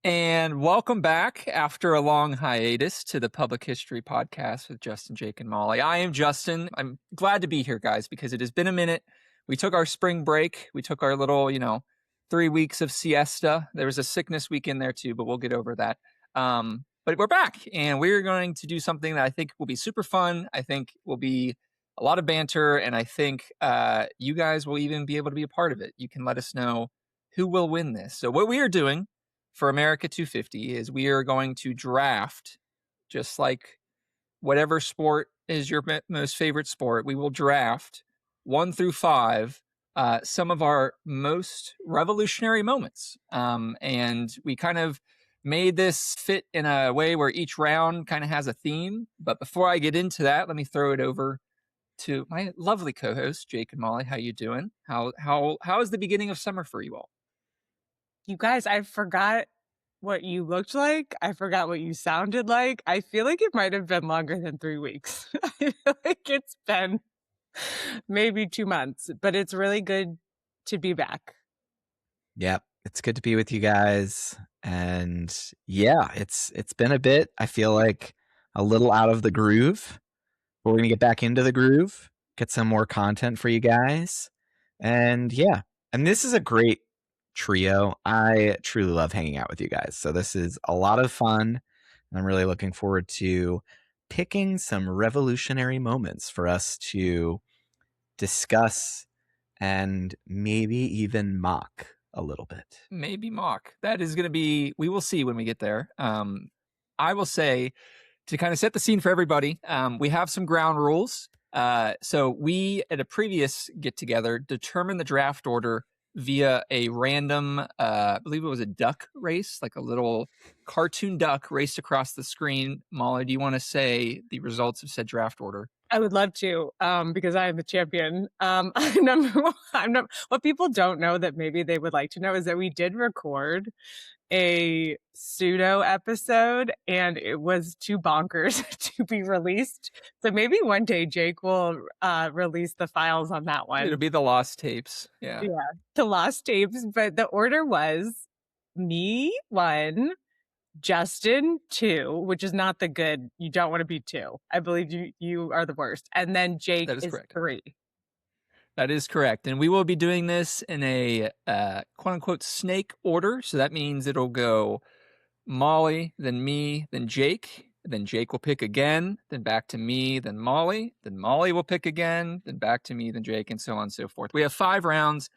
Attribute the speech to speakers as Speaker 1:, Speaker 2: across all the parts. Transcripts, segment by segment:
Speaker 1: And welcome back after a long hiatus to the Public History Podcast with Justin, Jake, and Molly. I am Justin. I'm glad to be here, guys, because it has been a minute. We took our spring break. We took our little, 3 weeks of siesta. There was a sickness week in there too, but we'll get over that. But we're back, and we're going to do something that I think will be super fun. I think will be a lot of banter, and I think you guys will even be able to be a part of it. You can let us know who will win this. So what we are doing for America 250 is we are going to draft, just like whatever sport is your most favorite sport. We will draft 1 through 5 some of our most revolutionary moments. And we kind of made this fit in a way where each round kind of has a theme. But before I get into that, let me throw it over to my lovely co-hosts, Jake and Molly. How you doing? How is the beginning of summer for you all?
Speaker 2: You guys, I forgot what you looked like. I forgot what you sounded like. I feel like it might have been longer than 3 weeks. I feel like it's been maybe 2 months, but it's really good to be back.
Speaker 3: Yep, it's good to be with you guys. And yeah, it's been a bit. I feel like a little out of the groove. But we're gonna get back into the groove, get some more content for you guys. And yeah, and this is a great trio. I truly love hanging out with you guys. So this is a lot of fun. And I'm really looking forward to picking some revolutionary moments for us to discuss and maybe even mock a little bit.
Speaker 1: Maybe mock. That is going to be, we will see when we get there. I will say, to kind of set the scene for everybody, we have some ground rules. So we, at a previous get together, determined the draft order via a random, I believe it was a duck race, like a little cartoon duck raced across the screen. Molly, do you want to say the results of said draft order?
Speaker 2: I would love to, because I am the champion. What people don't know that maybe they would like to know is that we did record a pseudo episode and it was too bonkers to be released. So maybe one day Jake will release the files on that one.
Speaker 1: It'll be the lost tapes. Yeah.
Speaker 2: Yeah, the lost tapes. But the order was me 1, Justin 2, which is not the good. You don't want to be 2. I believe you are the worst. And then Jake
Speaker 1: That is
Speaker 2: is
Speaker 1: correct.
Speaker 2: 3.
Speaker 1: That is correct. And we will be doing this in a quote unquote snake order. So that means it'll go Molly, then me, then Jake. Then Jake will pick again, then back to me, then Molly will pick again, then back to me, then Jake, and so on and so forth. We have 5 rounds.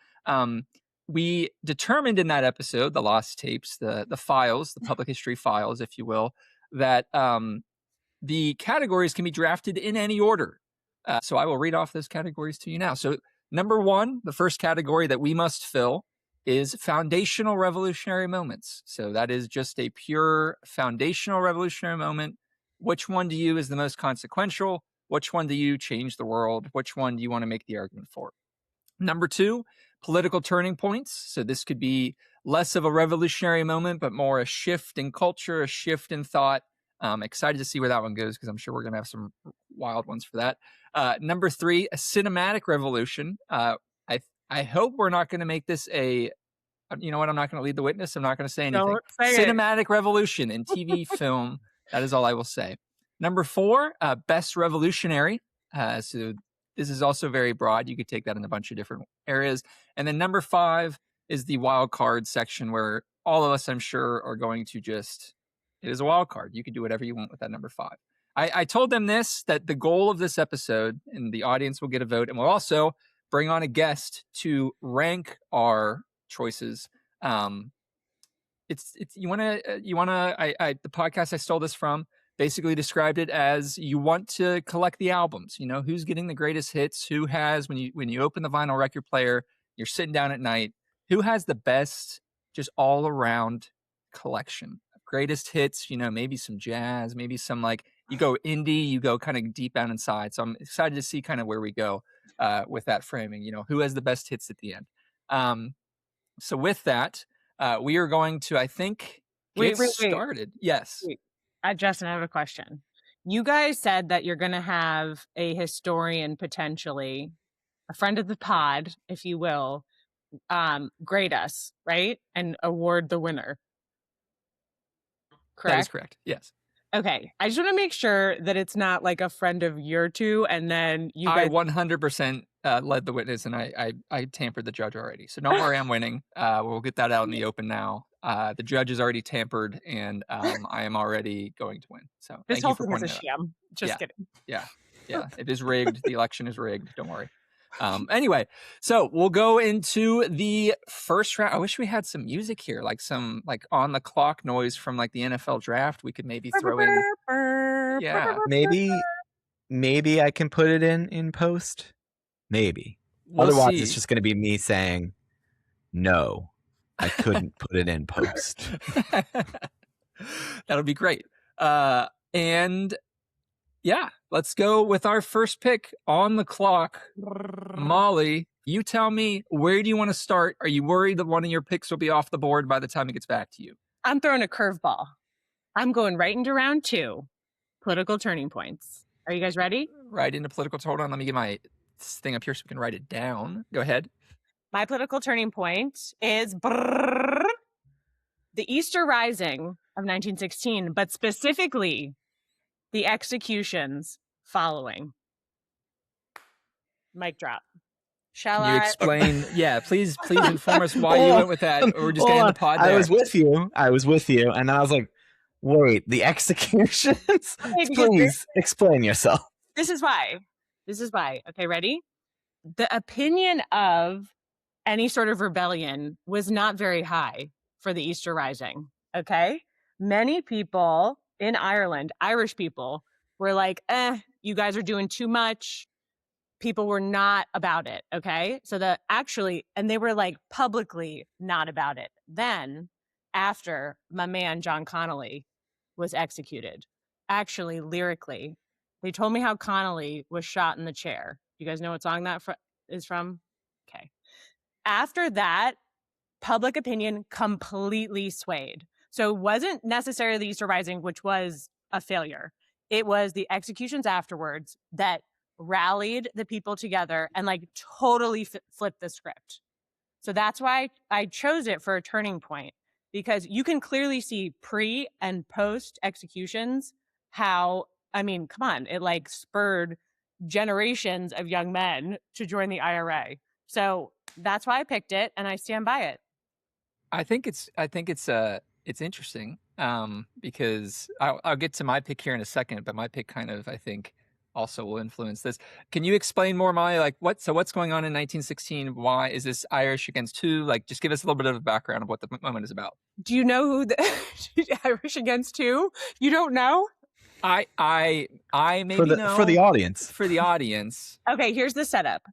Speaker 1: We determined in that episode, the lost tapes, the files, the public history files, if you will, that the categories can be drafted in any order. So I will read off those categories to you now. So number 1, the first category that we must fill is foundational revolutionary moments. So that is just a pure foundational revolutionary moment. Which one to you is the most consequential? Which one do you change the world? Which one do you want to make the argument for? Number 2, political turning points. So this could be less of a revolutionary moment, but more a shift in culture, a shift in thought. Excited to see where that one goes because I'm sure we're going to have some wild ones for that. Number 3, a cinematic revolution. I hope we're not going to make this a, you know what, I'm not going to lead the witness. I'm not going to say anything.
Speaker 2: Don't say
Speaker 1: Cinematic revolution in TV, film. That is all I will say. Number 4, best revolutionary. So this is also very broad. You could take that in a bunch of different areas. And then number 5 is the wild card section where all of us, I'm sure, are going to just, it is a wild card. You can do whatever you want with that number 5. I told them that the goal of this episode, and the audience will get a vote, and we'll also bring on a guest to rank our choices. It's you want to the podcast I stole this from basically described it as you want to collect the albums. You know, who's getting the greatest hits, who has, when you open the vinyl record player, you're sitting down at night, who has the best just all around collection of greatest hits, you know, maybe some jazz, maybe some, like, you go indie, you go kind of deep down inside. So I'm excited to see kind of where we go with that framing, you know, who has the best hits at the end. So with that, we are going to, I think, get started. Yes.
Speaker 2: Wait. Justin, I have a question. You guys said that you're going to have a historian, potentially a friend of the pod, if you will, grade us, right? And award the winner. correct?
Speaker 1: That is correct. Yes.
Speaker 2: Okay. I just want to make sure that it's not like a friend of your two, and then you
Speaker 1: I
Speaker 2: guys.
Speaker 1: 100% led the witness, and I tampered the judge already. So don't worry, I'm winning. We'll get that out in the open now. The judge is already tampered, and I am already going to win. So
Speaker 2: This
Speaker 1: thank
Speaker 2: whole
Speaker 1: you for
Speaker 2: thing is a
Speaker 1: pointing that out.
Speaker 2: sham. Just
Speaker 1: Yeah.
Speaker 2: kidding.
Speaker 1: Yeah. It is rigged. The election is rigged. Don't worry. Anyway, so we'll go into the first round. I wish we had some music here, like some like on the clock noise from like the NFL draft. We could maybe throw in. Yeah.
Speaker 3: Maybe I can put it in post. Maybe.
Speaker 1: We'll
Speaker 3: Otherwise,
Speaker 1: see.
Speaker 3: it's just going to be me saying, no, I couldn't put it in post.
Speaker 1: That'll be great. And yeah, let's go with our first pick on the clock. Molly, you tell me, where do you want to start? Are you worried that one of your picks will be off the board by the time it gets back to you?
Speaker 2: I'm throwing a curveball. I'm going right into round 2. Political turning points. Are you guys ready?
Speaker 1: Right into political. Hold on, let me get my thing up here so we can write it down. Go ahead.
Speaker 2: My political turning point is the Easter Rising of 1916, but specifically the executions following. Mic drop. Shall
Speaker 1: Can you
Speaker 2: I
Speaker 1: explain? Yeah, please inform us why you went with that. We're just going to end the pod there.
Speaker 3: I was with you, and I was like, wait, the executions? Please explain yourself.
Speaker 2: This is why. Okay, ready? The opinion of any sort of rebellion was not very high for the Easter Rising, okay? Many people in Ireland, Irish people, were like, you guys are doing too much. People were not about it, okay? So and they were like publicly not about it. Then, after my man John Connolly was executed, actually lyrically, they told me how Connolly was shot in the chair. You guys know what song that is from? Okay. After that, public opinion completely swayed. So it wasn't necessarily the Easter Rising, which was a failure. It was the executions afterwards that rallied the people together and like totally flipped the script. So that's why I chose it for a turning point, because you can clearly see pre and post executions how, I mean, come on, it like spurred generations of young men to join the IRA. So that's why I picked it, and I stand by it.
Speaker 1: I think it's interesting because I'll get to my pick here in a second, but my pick kind of, I think, also will influence this. Can you explain more, Molly? Like what's going on in 1916? Why is this Irish against who? Like, just give us a little bit of a background of what the moment is about.
Speaker 2: Do you know who the Irish against who? You don't know?
Speaker 1: I maybe know
Speaker 3: for the audience.
Speaker 1: For the audience.
Speaker 2: Okay, here's the setup.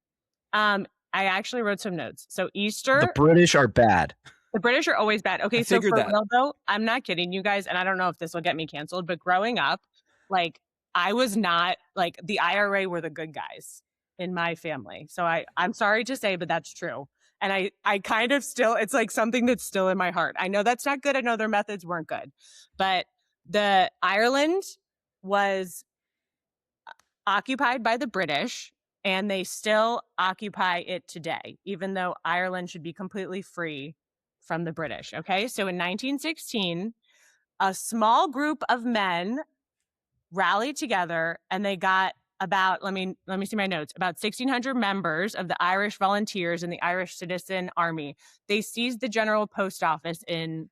Speaker 2: I actually wrote some notes. So Easter.
Speaker 3: The British are bad.
Speaker 2: The British are always bad. Okay, so for real though, I'm not kidding you guys, and I don't know if this will get me canceled, but growing up, like I was not like the IRA were the good guys in my family. So I'm sorry to say, but that's true. And I kind of still, it's like something that's still in my heart. I know that's not good. I know their methods weren't good, but the Ireland was occupied by the British, and they still occupy it today, even though Ireland should be completely free from the British. Okay. So in 1916, a small group of men rallied together, and they got about, let me see my notes, about 1,600 members of the Irish Volunteers and the Irish Citizen Army. They seized the General Post Office in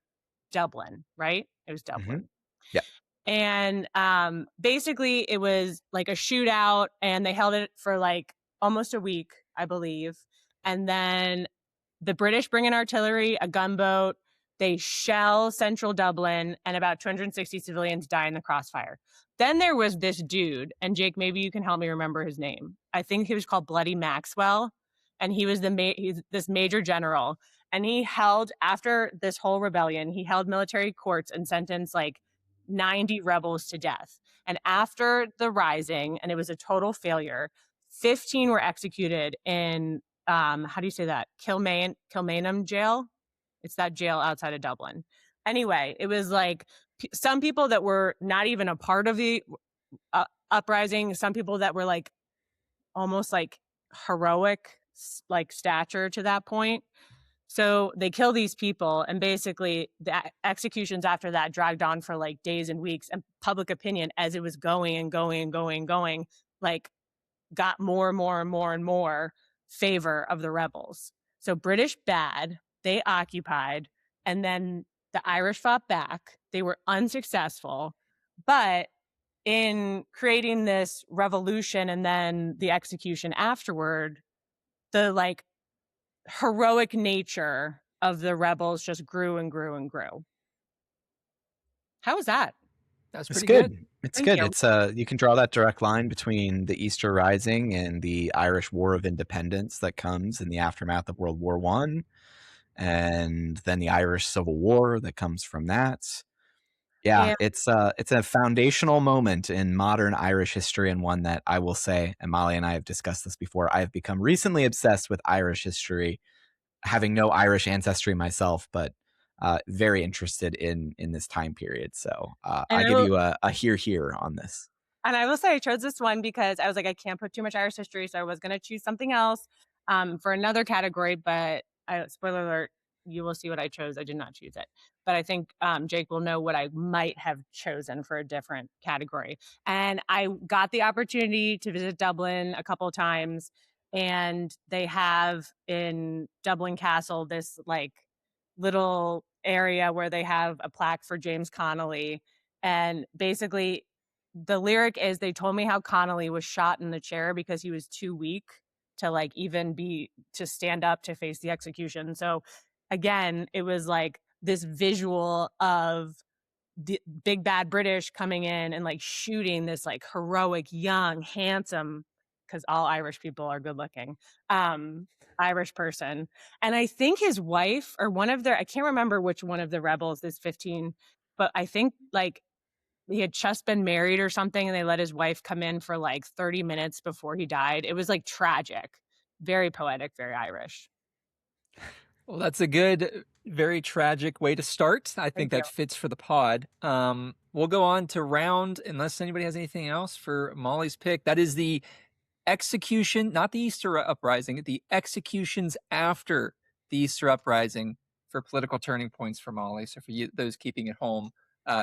Speaker 2: Dublin, right? It was Dublin.
Speaker 3: Mm-hmm. Yeah.
Speaker 2: And basically it was like a shootout, and they held it for like almost a week, I believe. And then the British bring in artillery, a gunboat, they shell central Dublin, and about 260 civilians die in the crossfire. Then there was this dude, and Jake, maybe you can help me remember his name. I think he was called Bloody Maxwell, and he was he's this major general. And he held, after this whole rebellion, he held military courts and sentenced like 90 rebels to death. And after the rising, and it was a total failure, 15 were executed in, how do you say that? Kilmainham jail. It's that jail outside of Dublin. Anyway, it was like some people that were not even a part of the uprising, some people that were like almost like heroic, like stature to that point. So they kill these people, and basically the executions after that dragged on for like days and weeks, and public opinion, as it was going and going and going and going, like got more and more and more and more favor of the rebels. So British bad, they occupied, and then the Irish fought back. They were unsuccessful, but in creating this revolution and then the execution afterward, the like heroic nature of the rebels just grew and grew and grew. How was that?
Speaker 1: That's
Speaker 3: It's
Speaker 1: pretty
Speaker 3: good.
Speaker 1: good.
Speaker 3: It's
Speaker 2: Thank
Speaker 3: good.
Speaker 2: you.
Speaker 3: It's you can draw that direct line between the Easter Rising and the Irish War of Independence that comes in the aftermath of World War I, and then the Irish Civil War that comes from that. Yeah,
Speaker 2: And
Speaker 3: it's a foundational moment in modern Irish history, and one that I will say, and Molly and I have discussed this before, I have become recently obsessed with Irish history, having no Irish ancestry myself, but very interested in this time period. So
Speaker 2: and
Speaker 3: I
Speaker 2: I
Speaker 3: give
Speaker 2: will
Speaker 3: you a here on this.
Speaker 2: and I will say I chose this one because I was like, I can't put too much Irish history, so I was gonna choose something else for another category, but spoiler alert, you will see what I chose. I did not choose it. But I think Jake will know what I might have chosen for a different category. And I got the opportunity to visit Dublin a couple of times, and they have in Dublin Castle this like little area where they have a plaque for James Connolly. And basically, the lyric is they told me how Connolly was shot in the chair because he was too weak to like even be to stand up to face the execution. So again, it was like this visual of the big bad British coming in and like shooting this like heroic, young, handsome, because all Irish people are good looking, Irish person. And I think his wife or one of their, I can't remember which one of the rebels is 15, but I think like he had just been married or something, and they let his wife come in for like 30 minutes before he died. It was like tragic, very poetic, very Irish.
Speaker 1: Well, that's a good, very tragic way to start. I think
Speaker 2: Thank you.
Speaker 1: that fits for the pod. We'll go on to round, unless anybody has anything else for Molly's pick. That is the execution, not the Easter uprising, the executions after the Easter uprising for political turning points for Molly. So for you, those keeping at home,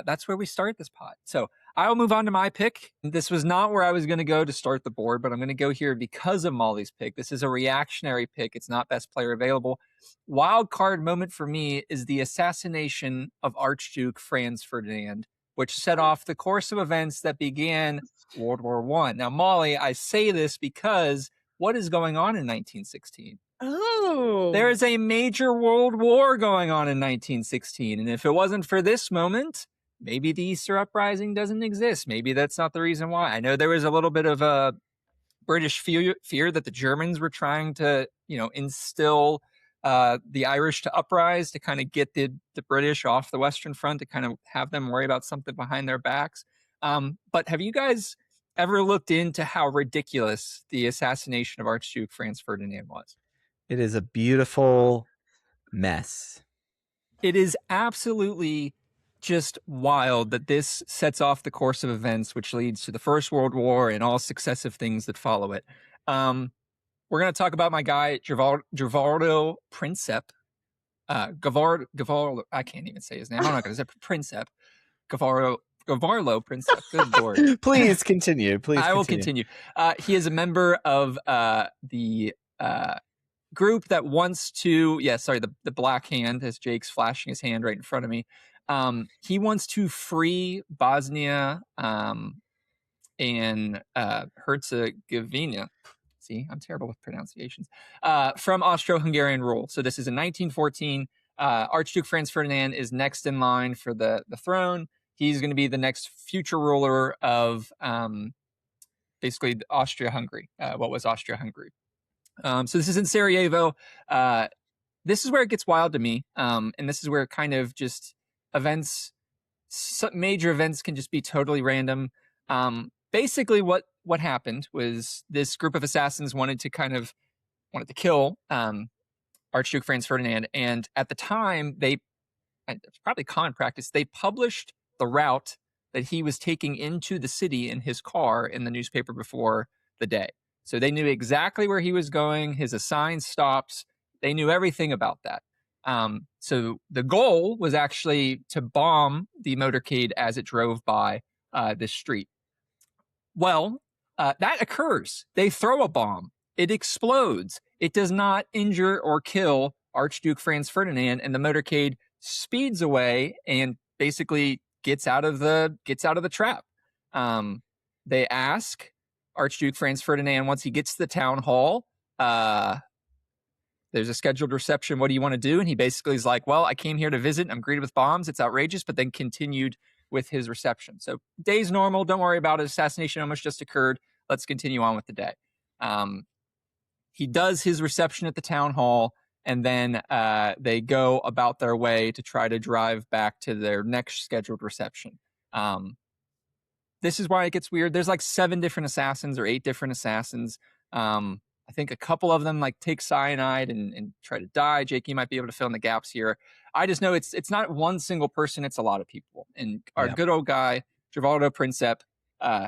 Speaker 1: that's where we start this pod. So I'll move on to my pick. This was not where I was going to go to start the board, but I'm going to go here because of Molly's pick. This is a reactionary pick. It's not best player available. Wild card moment for me is the assassination of Archduke Franz Ferdinand, which set off the course of events that began World War I. Now, Molly, I say this because what is going on in 1916?
Speaker 2: Oh,
Speaker 1: There is a major world war going on in 1916. And if it wasn't for this moment, maybe the Easter Uprising doesn't exist. Maybe that's not the reason why. I know there was a little bit of a British fear that the Germans were trying to, instill the Irish to uprise to kind of get the British off the Western Front, to kind of have them worry about something behind their backs. But have you guys ever looked into how ridiculous the assassination of Archduke Franz Ferdinand was?
Speaker 3: It is a beautiful mess.
Speaker 1: It is absolutely just wild that this sets off the course of events, which leads to the First World War and all successive things that follow it. We're going to talk about my guy, Gervardo Princep. Gavarlo, I can't even say his name. I'm not going to say Princep. Gavarlo Princep. Good Lord.
Speaker 3: Please continue.
Speaker 1: I will continue. He is a member of the group that wants to, the Black Hand, as Jake's flashing his hand right in front of me. He wants to free Bosnia and Herzegovina. See, I'm terrible with pronunciations. From Austro-Hungarian rule. So this is in 1914. Archduke Franz Ferdinand is next in line for the throne. He's going to be the next future ruler of basically Austria-Hungary, what was Austria-Hungary. So this is in Sarajevo. This is where it gets wild to me. And this is where kind of just major events can just be totally random. Basically what happened was this group of assassins wanted to kill Archduke Franz Ferdinand. And at the time, it's probably common practice, they published the route that he was taking into the city in his car in the newspaper before the day. So they knew exactly where he was going, his assigned stops. They knew everything about that. So the goal was actually to bomb the motorcade as it drove by this street. Well, that occurs. They throw a bomb. It explodes. It does not injure or kill Archduke Franz Ferdinand, and the motorcade speeds away and basically gets out of the trap. They ask Archduke Franz Ferdinand once he gets to the town hall. There's a scheduled reception. What do you want to do? And he basically is like, well, I came here to visit. I'm greeted with bombs. It's outrageous, but then continued with his reception. So day's normal. Don't worry about it. Assassination almost just occurred. Let's continue on with the day. He does his reception at the town hall, and then they go about their way to try to drive back to their next scheduled reception. This is why it gets weird. There's like 7 different assassins or 8 different assassins. I think a couple of them like take cyanide and try to die. Jake, you might be able to fill in the gaps here. I just know it's not one single person. It's a lot of people. And our good old guy, Gervaldo Princip,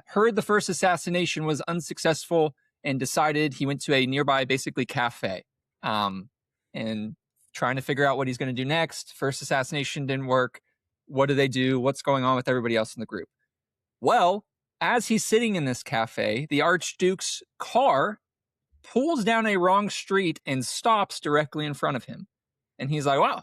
Speaker 1: heard the first assassination was unsuccessful and decided he went to a nearby, basically, cafe and trying to figure out what he's going to do next. First assassination didn't work. What do they do? What's going on with everybody else in the group? Well, as he's sitting in this cafe, the Archduke's car pulls down a wrong street and stops directly in front of him. And he's like, wow,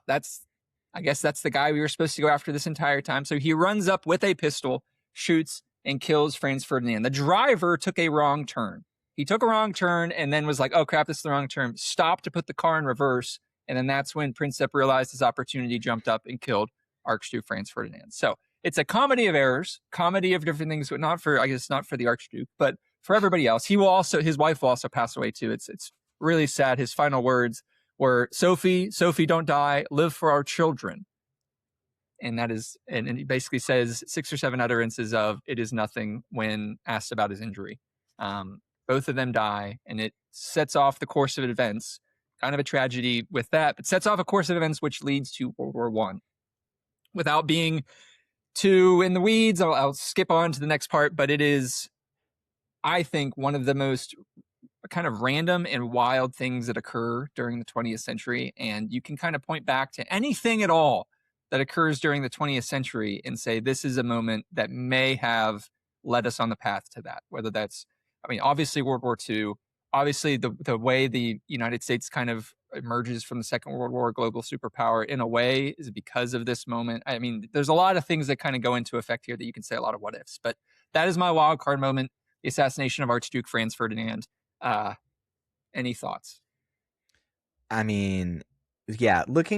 Speaker 1: I guess that's the guy we were supposed to go after this entire time. So he runs up with a pistol, shoots, and kills Franz Ferdinand. The driver took a wrong turn. He took a wrong turn and then was like, oh crap, this is the wrong turn. Stopped to put the car in reverse. And then that's when Princip realized his opportunity, jumped up and killed Archduke Franz Ferdinand. So it's a comedy of errors, comedy of different things, but not for the Archduke, but for everybody else. His wife will also pass away too. It's really sad. His final words were, Sophie, don't die, live for our children. And that is, and he basically says 6 or 7 utterances of, it is nothing when asked about his injury. Both of them die, and it sets off the course of events. Kind of a tragedy with that, but sets off a course of events which leads to World War I. Without being too in the weeds, I'll skip on to the next part, but it is, I think, one of the most kind of random and wild things that occur during the 20th century. And you can kind of point back to anything at all that occurs during the 20th century and say, this is a moment that may have led us on the path to that. Whether that's, obviously World War II, obviously the way the United States kind of emerges from the Second World War, global superpower, in a way is because of this moment. There's a lot of things that kind of go into effect here that you can say a lot of what ifs, but that is my wild card moment. The assassination of Archduke Franz Ferdinand. Any thoughts?
Speaker 3: Looking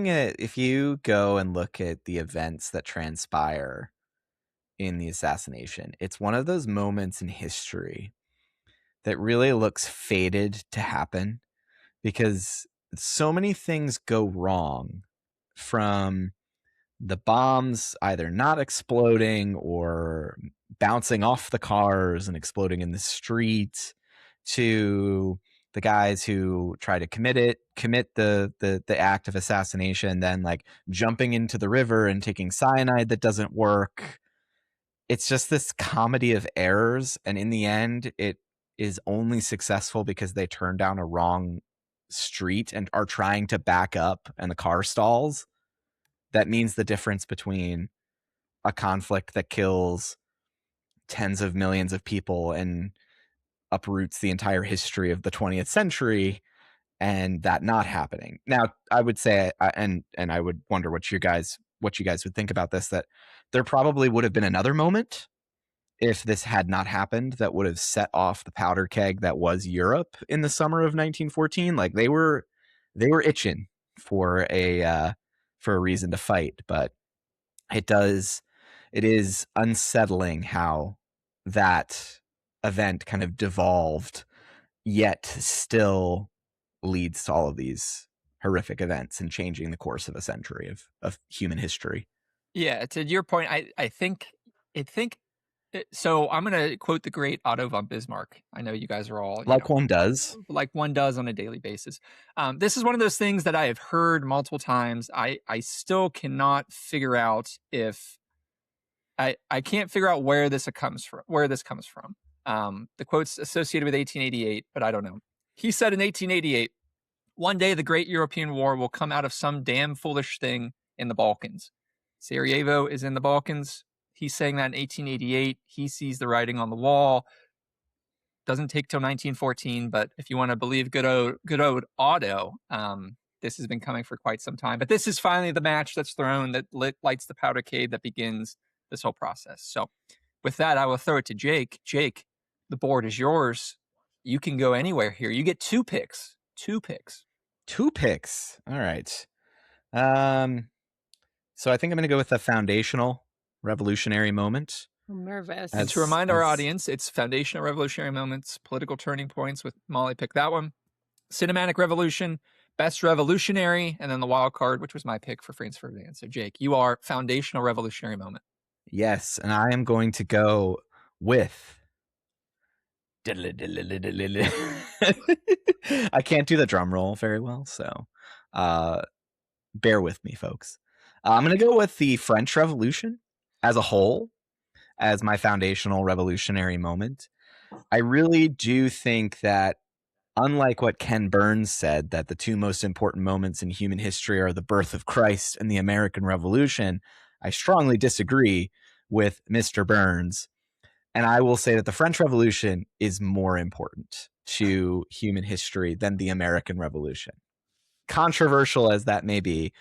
Speaker 3: at, if you go and look at the events that transpire in the assassination, it's one of those moments in history that really looks fated to happen because so many things go wrong, from the bombs either not exploding or bouncing off the cars and exploding in the street, to the guys who try to commit the act of assassination, then like jumping into the river and taking cyanide that doesn't work. It's just this comedy of errors, and in the end it is only successful because they turn down a wrong street and are trying to back up and the car stalls. That means the difference between a conflict that kills tens of millions of people and uproots the entire history of the 20th century and that not happening. Now, I would say, and I would wonder what you guys would think about this, that there probably would have been another moment if this had not happened that would have set off the powder keg that was Europe in the summer of 1914. Like they were itching for a reason to fight, but it is unsettling how that event kind of devolved, yet still leads to all of these horrific events and changing the course of a century of human history.
Speaker 1: Yeah, to your point, I think so. I'm going to quote the great Otto von Bismarck. I know you guys are all
Speaker 3: one does
Speaker 1: on a daily basis. This is one of those things that I have heard multiple times. I still cannot figure out if I can't figure out where this comes from. The quote's associated with 1888, but I don't know. He said in 1888, One day the Great European War will come out of some damn foolish thing in the Balkans. Sarajevo is in the Balkans. He's saying that in 1888. He sees the writing on the wall. Doesn't take till 1914, but if you want to believe good old Otto, this has been coming for quite some time. But this is finally the match that's thrown that lights the powdercade that begins this whole process. So with that, I will throw it to Jake. Jake, the board is yours. You can go anywhere here. You get 2 picks. 2 picks.
Speaker 3: 2 picks. All right. So I think I'm going to go with the foundational revolutionary moment.
Speaker 2: I'm nervous.
Speaker 1: And to remind our audience, it's foundational revolutionary moments, political turning points with Molly picked that one. Cinematic revolution, best revolutionary, and then the wild card, which was my pick for France Ferdinand. So Jake, you are foundational revolutionary moment.
Speaker 3: Yes, and I am going to go with I can't do the drum roll very well, so bear with me, folks. I'm going to go with the French Revolution as a whole as my foundational revolutionary moment. I really do think that, unlike what Ken Burns said, that the 2 most important moments in human history are the birth of Christ and the American Revolution, I strongly disagree with Mr. Burns. And I will say that the French Revolution is more important to human history than the American Revolution. Controversial as that may be,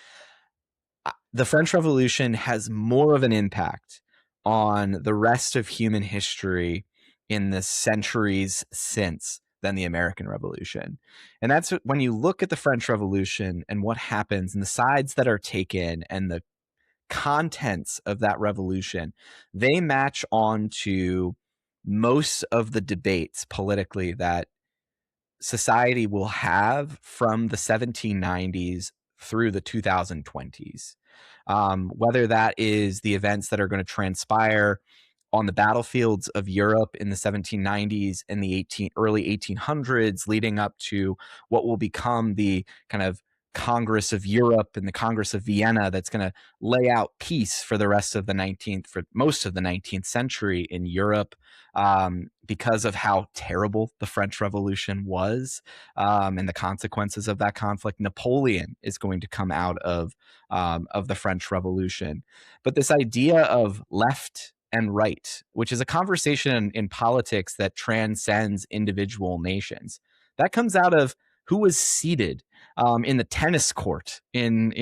Speaker 3: the French Revolution has more of an impact on the rest of human history in the centuries since than the American Revolution. And that's when you look at the French Revolution and what happens and the sides that are taken and the contents of that revolution, they match on to most of the debates politically that society will have from the 1790s through the 2020s. Whether that is the events that are going to transpire on the battlefields of Europe in the 1790s and the early 1800s, leading up to what will become the kind of Congress of Europe and the Congress of Vienna that's going to lay out peace for the rest of the for most of the 19th century in Europe, because of how terrible the French Revolution was, and the consequences of that conflict. Napoleon is going to come out of the French Revolution. But this idea of left and right, which is a conversation in politics that transcends individual nations, that comes out of who was seated in the tennis court during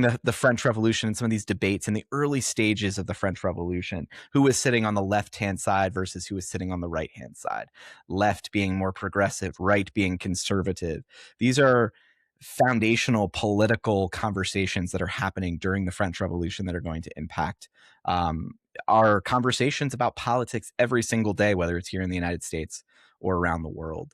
Speaker 3: the French Revolution and some of these debates in the early stages of the French Revolution, who was sitting on the left-hand side versus who was sitting on the right-hand side, left being more progressive, right being conservative. These are foundational political conversations that are happening during the French Revolution that are going to impact our conversations about politics every single day, whether it's here in the United States or around the world.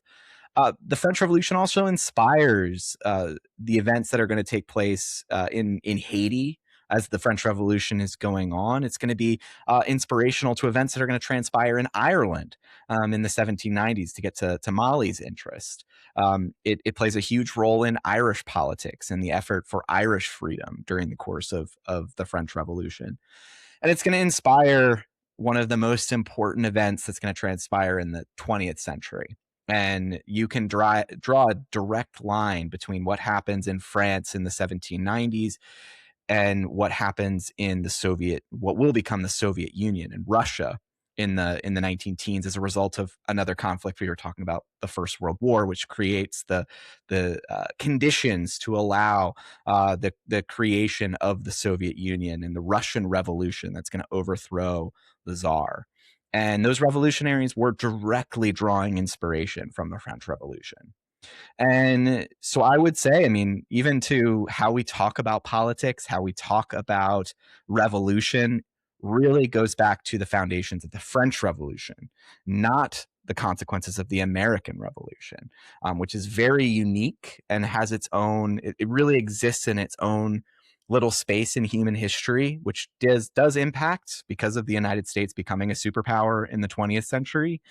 Speaker 3: The French Revolution also inspires the events that are going to take place in Haiti as the French Revolution is going on. It's going to be inspirational to events that are going to transpire in Ireland in the 1790s to get to Molly's interest. It plays a huge role in Irish politics and the effort for Irish freedom during the course of the French Revolution. And it's going to inspire one of the most important events that's going to transpire in the 20th century. And you can draw a direct line between what happens in France in the 1790s and what happens in what will become the Soviet Union and Russia in the 19-teens as a result of another conflict. We were talking about the First World War, which creates the conditions to allow the creation of the Soviet Union and the Russian Revolution that's going to overthrow the Tsar. And those revolutionaries were directly drawing inspiration from the French Revolution. And so I would say, even to how we talk about politics, how we talk about revolution, really goes back to the foundations of the French Revolution, not the consequences of the American Revolution, which is very unique and has its own, it really exists in its own little space in human history, which does impact, because of the United States becoming a superpower in the 20th century.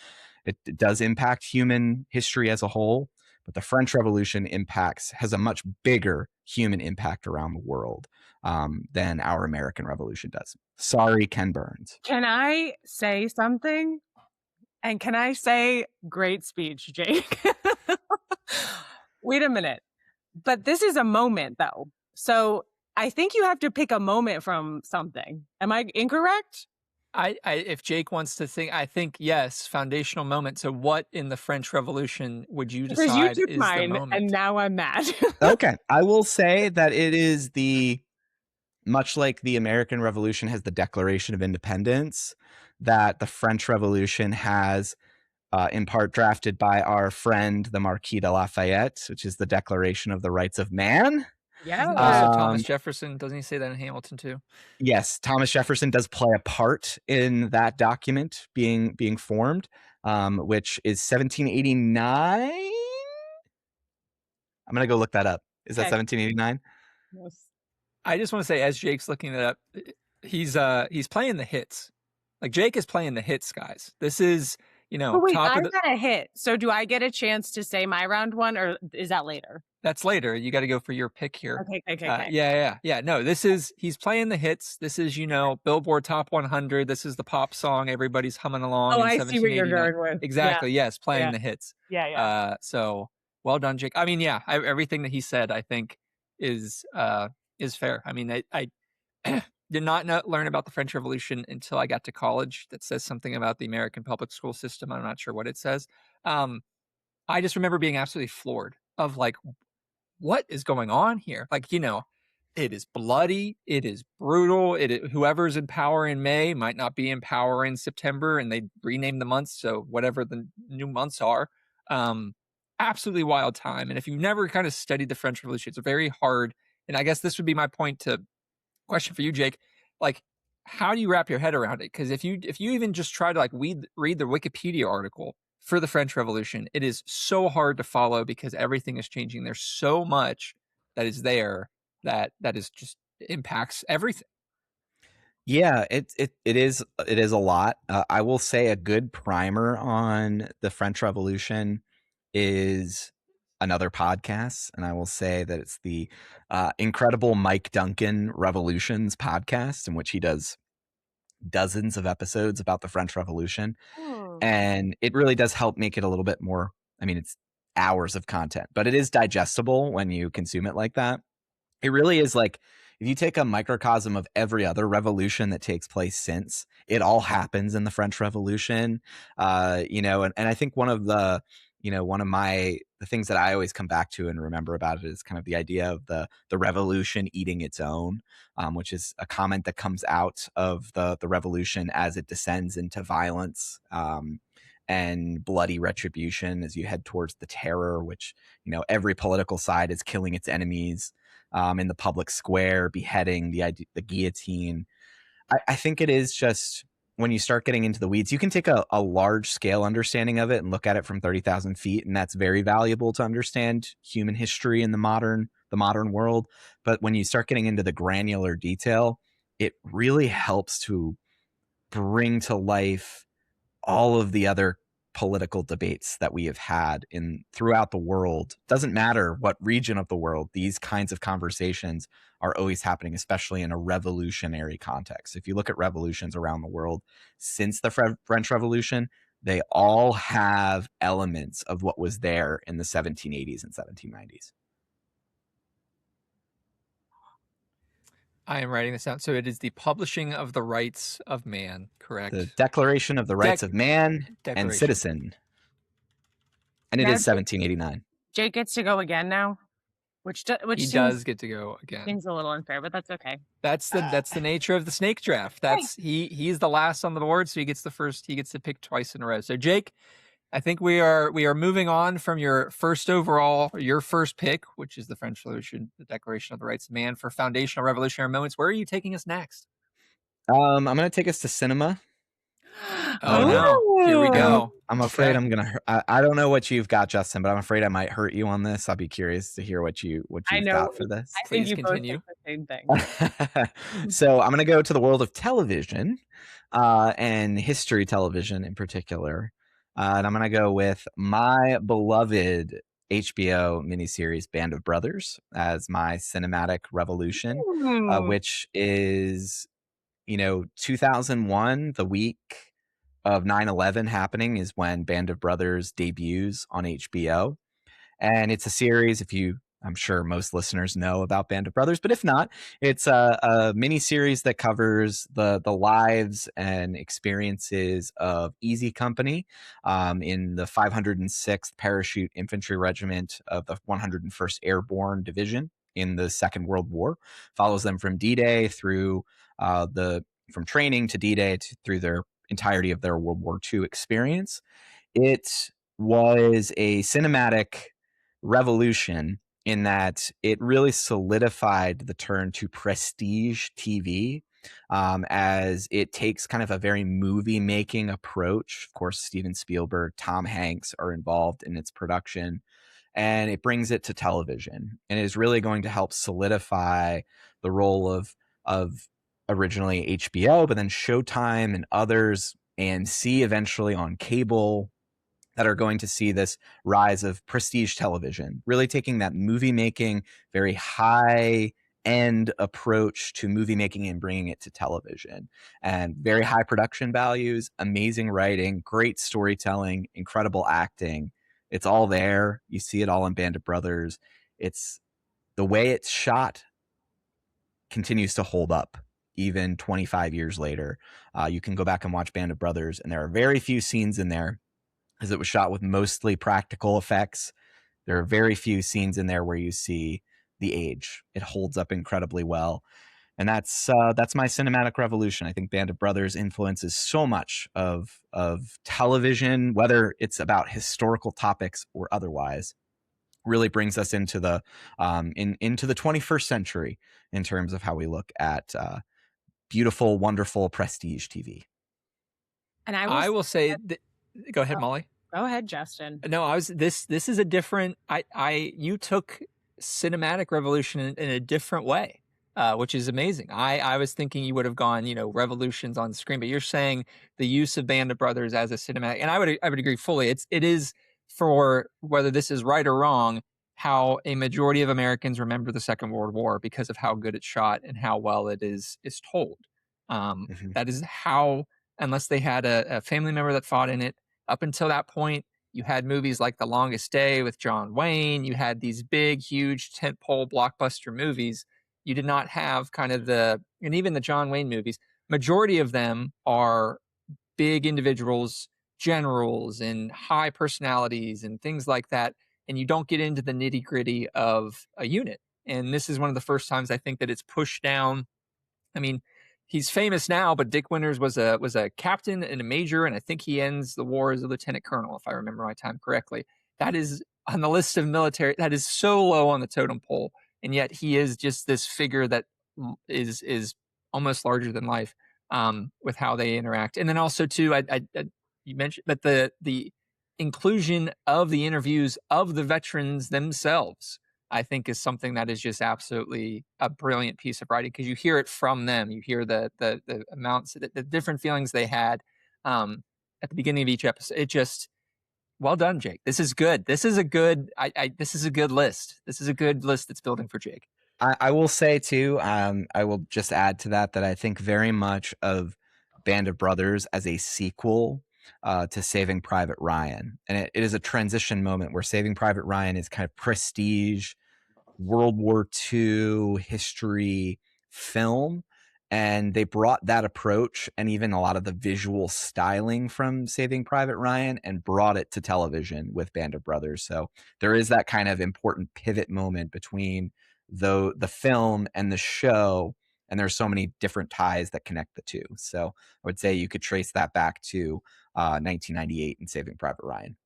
Speaker 3: It does impact human history as a whole, but the French Revolution has a much bigger human impact around the world than our American Revolution does. Sorry, Ken Burns.
Speaker 2: Can I say something? And can I say great speech, Jake? Wait a minute. But this is a moment, though. So I think you have to pick a moment from something. Am I incorrect?
Speaker 1: If Jake wants to think, I think yes, foundational moment. So what in the French Revolution would you
Speaker 2: Because you
Speaker 1: decide
Speaker 2: took
Speaker 1: is the
Speaker 2: mine,
Speaker 1: moment?
Speaker 2: and now I'm mad.
Speaker 3: Okay, I will say that it is much like the American Revolution has the Declaration of Independence, that the French Revolution has, in part drafted by our friend, the Marquis de Lafayette, which is the Declaration of the Rights of Man.
Speaker 2: Yeah.
Speaker 1: Isn't that also Thomas Jefferson? Doesn't he say that in Hamilton too?
Speaker 3: Yes, Thomas Jefferson does play a part in that document being formed, which is 1789. I'm gonna go look that up. Is that
Speaker 2: Okay.
Speaker 3: 1789?
Speaker 2: Yes.
Speaker 1: I just want to say, as Jake's looking it up, he's playing the hits. Like Jake is playing the hits, guys. This is,
Speaker 2: Oh, wait,
Speaker 1: top
Speaker 2: I
Speaker 1: of the.
Speaker 2: got a hit. So do I get a chance to say my round one, or is that later?
Speaker 1: That's later. You got to go for your pick here.
Speaker 2: Okay.
Speaker 1: Yeah. No, he's playing the hits. This is, Billboard Top 100. This is the pop song everybody's humming along.
Speaker 2: Oh,
Speaker 1: in
Speaker 2: I see what you're
Speaker 1: 1789.
Speaker 2: going with.
Speaker 1: Exactly.
Speaker 2: Yeah.
Speaker 1: Yes, playing
Speaker 2: Yeah.
Speaker 1: the hits.
Speaker 2: Yeah.
Speaker 1: So well done, Jake. I mean, yeah, everything that he said, I think is fair. I mean, I did not learn about the French Revolution until I got to college. That says something about the American public school system. I'm not sure what it says. I just remember being absolutely floored of like, what is going on here? Like, it is bloody. It is brutal. Whoever's in power in May might not be in power in September, and they rename the months. So whatever the new months are, absolutely wild time. And if you've never kind of studied the French Revolution, it's very hard. And I guess this would be my question for you, Jake. Like, how do you wrap your head around it? Because if you even just try to like read the Wikipedia article for the French Revolution, it is so hard to follow because everything is changing. There's so much that is there that is just impacts everything.
Speaker 3: Yeah, it is a lot. I will say a good primer on the French Revolution is another podcast, and I will say that it's the incredible Mike Duncan Revolutions podcast, in which he does dozens of episodes about the French Revolution. And it really does help make it a little bit more, I mean, it's hours of content, but it is digestible when you consume it like that. It really is like, if you take a microcosm of every other revolution that takes place since, it all happens in the French Revolution. And I think one of the things that I always come back to and remember about it is kind of the idea of the revolution eating its own, which is a comment that comes out of the revolution as it descends into violence and bloody retribution as you head towards the terror, which, every political side is killing its enemies in the public square, beheading, the guillotine. I think it is just, when you start getting into the weeds, you can take a large scale understanding of it and look at it from 30,000 feet. And that's very valuable to understand human history in the modern world. But when you start getting into the granular detail, it really helps to bring to life all of the other political debates that we have had throughout the world. Doesn't matter what region of the world, these kinds of conversations are always happening, especially in a revolutionary context. If you look at revolutions around the world since the French Revolution, they all have elements of what was there in the 1780s and 1790s.
Speaker 1: I am writing this down. So it is the publishing of the rights of man, correct?
Speaker 3: The Declaration of the Rights of Man and Citizen. And it is 1789.
Speaker 2: Jake gets to go again now, which
Speaker 1: he does get to go again.
Speaker 2: Seems a little unfair, but that's okay.
Speaker 1: That's the nature of the snake draft. That's he's the last on the board, so he gets to pick twice in a row. So Jake, I think we are moving on from your first pick, which is the French Revolution, the Declaration of the Rights of Man, for foundational revolutionary moments. Where are you taking us next?
Speaker 3: I'm going to take us to cinema.
Speaker 1: Oh no! Here we go.
Speaker 3: I'm afraid I'm gonna. I don't know what you've got, Justin, but I'm afraid I might hurt you on this. I'll be curious to hear what you've got for this.
Speaker 2: I think you
Speaker 1: continue.
Speaker 2: both think the same thing.
Speaker 3: So I'm gonna go to the world of television, and history television in particular, and I'm gonna go with my beloved HBO miniseries Band of Brothers as my cinematic revolution, which is 2001, the week of 9/11 happening, is when Band of Brothers debuts on HBO. And it's a series, I'm sure most listeners know about Band of Brothers, but if not, it's a mini series that covers the lives and experiences of Easy Company in the 506th Parachute Infantry Regiment of the 101st Airborne Division in the Second World War. Follows them from D-Day through from training to D-Day through their entirety of their World War II experience. It was a cinematic revolution in that it really solidified the turn to prestige TV, as it takes kind of a very movie making approach. Of course, Steven Spielberg, Tom Hanks are involved in its production, and it brings it to television, and it is really going to help solidify the role of originally HBO, but then Showtime and others, AMC eventually on cable, that are going to see this rise of prestige television, really taking that movie making, very high end approach to movie making and bringing it to television. And very high production values, amazing writing, great storytelling, incredible acting. It's all there. You see it all in Band of Brothers. It's the way it's shot continues to hold up even 25 years later. You can go back and watch Band of Brothers, and there are very few scenes in there, as it was shot with mostly practical effects. There are very few scenes in there where you see the age. It holds up incredibly well. And that's my cinematic revolution. I think Band of Brothers influences so much of television, whether it's about historical topics or otherwise. Really brings us into the into the 21st century in terms of how we look at beautiful, wonderful prestige TV.
Speaker 2: And
Speaker 1: I will say, go ahead, Molly.
Speaker 2: Go ahead, Justin.
Speaker 1: No, this is a different, you took cinematic revolution in a different way, which is amazing. I was thinking you would have gone, revolutions on screen, but you're saying the use of Band of Brothers as a cinematic, and I would agree fully. It is, for whether this is right or wrong, how a majority of Americans remember the Second World War because of how good it's shot and how well it is told. That is how, unless they had a family member that fought in it, up until that point, you had movies like The Longest Day with John Wayne. You had these big, huge tentpole blockbuster movies. You did not have kind of and even the John Wayne movies, majority of them are big individuals, generals, and high personalities and things like that. And you don't get into the nitty gritty of a unit. And this is one of the first times I think that it's pushed down. I mean, he's famous now, but Dick Winters was a captain and a major, and I think he ends the war as a lieutenant colonel, if I remember my time correctly. That is on the list of military. That is so low on the totem pole, and yet he is just this figure that is almost larger than life with how they interact. And then also too, you mentioned that the inclusion of the interviews of the veterans themselves, I think, is something that is just absolutely a brilliant piece of writing, because you hear it from them. You hear the amounts, the different feelings they had at the beginning of each episode. It just, well done, Jake. This is good. This is a good. This is a good list. This is a good list that's building for Jake.
Speaker 3: I will say too. I will just add to that I think very much of Band of Brothers as a sequel to Saving Private Ryan. And it is a transition moment where Saving Private Ryan is kind of prestige World War II history film. And they brought that approach and even a lot of the visual styling from Saving Private Ryan and brought it to television with Band of Brothers. So there is that kind of important pivot moment between the film and the show. And there's so many different ties that connect the two. So I would say you could trace that back to 1998 and Saving Private Ryan.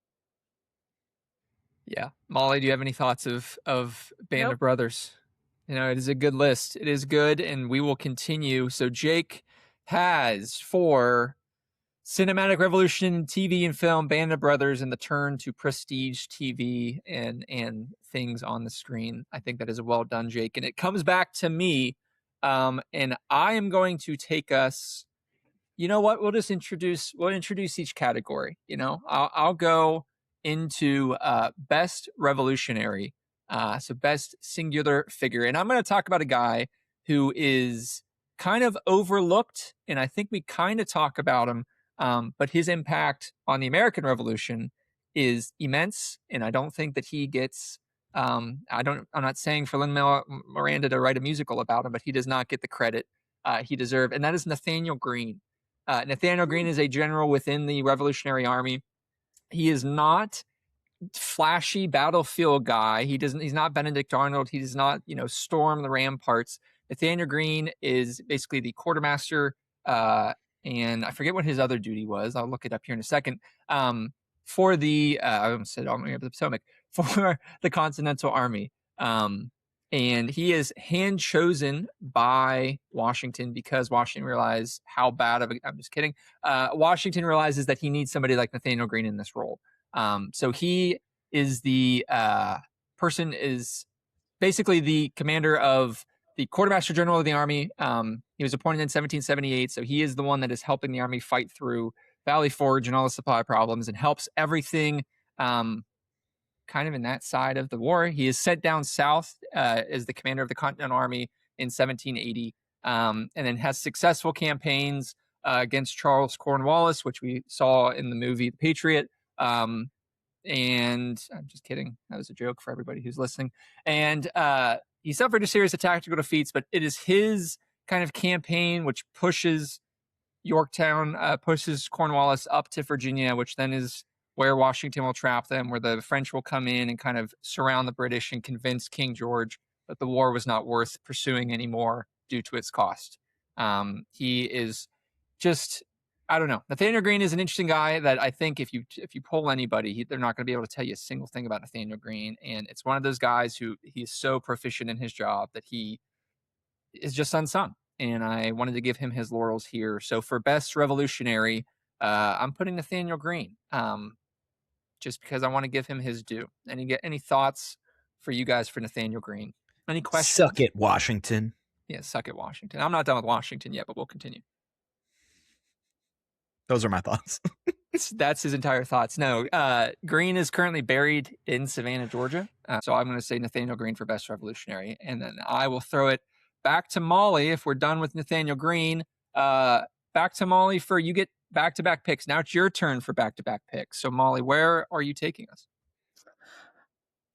Speaker 1: Yeah. Molly, do you have any thoughts of Band of Brothers? It is a good list. It is good, and we will continue. So Jake has, for cinematic revolution, TV and film, Band of Brothers, and the turn to prestige TV and things on the screen. I think that is well done, Jake. And it comes back to me, and I am going to take us, you know what? We'll introduce each category. I'll go into best revolutionary, so best singular figure, and I'm going to talk about a guy who is kind of overlooked, and I think we kind of talk about him, but his impact on the American Revolution is immense, and I don't think that he gets. I'm not saying for Lin-Manuel Miranda to write a musical about him, but he does not get the credit he deserved, and that is Nathaniel Greene. Nathaniel Greene is a general within the Revolutionary Army. He is not flashy battlefield guy. He's not Benedict Arnold. He does not, storm the ramparts. Nathaniel Greene is basically the quartermaster, and I forget what his other duty was. I'll look it up here in a second. For the I almost said Army of the Potomac, for the Continental Army. And he is hand chosen by Washington because Washington realized how bad of a, I'm just kidding. Washington realizes that he needs somebody like Nathaniel Greene in this role. So he is the person is basically the commander of the quartermaster general of the army. He was appointed in 1778. So he is the one that is helping the army fight through Valley Forge and all the supply problems and helps everything kind of in that side of the war. He is sent down south as the commander of the Continental Army in 1780, and then has successful campaigns against Charles Cornwallis, which we saw in the movie The Patriot. And I'm just kidding. That was a joke for everybody who's listening. And he suffered a series of tactical defeats, but it is his kind of campaign which pushes Yorktown, pushes Cornwallis up to Virginia, which then is where Washington will trap them, where the French will come in and kind of surround the British and convince King George that the war was not worth pursuing anymore due to its cost. He is just, I don't know. Nathaniel Greene is an interesting guy that I think if you poll anybody, they're not going to be able to tell you a single thing about Nathaniel Greene. And it's one of those guys who he's so proficient in his job that he is just unsung. And I wanted to give him his laurels here. So for best revolutionary, I'm putting Nathaniel Greene. Just because I want to give him his due. Any thoughts for you guys for Nathaniel Greene? Any questions?
Speaker 3: Suck it, Washington.
Speaker 1: Yeah, suck it, Washington. I'm not done with Washington yet, but we'll continue.
Speaker 3: Those are my thoughts.
Speaker 1: That's his entire thoughts. No, Greene is currently buried in Savannah, Georgia. So I'm going to say Nathaniel Greene for best revolutionary. And then I will throw it back to Molly if we're done with Nathaniel Greene. Back to Molly for you get back-to-back picks. Now it's your turn for back-to-back picks. So Molly, where are you taking us?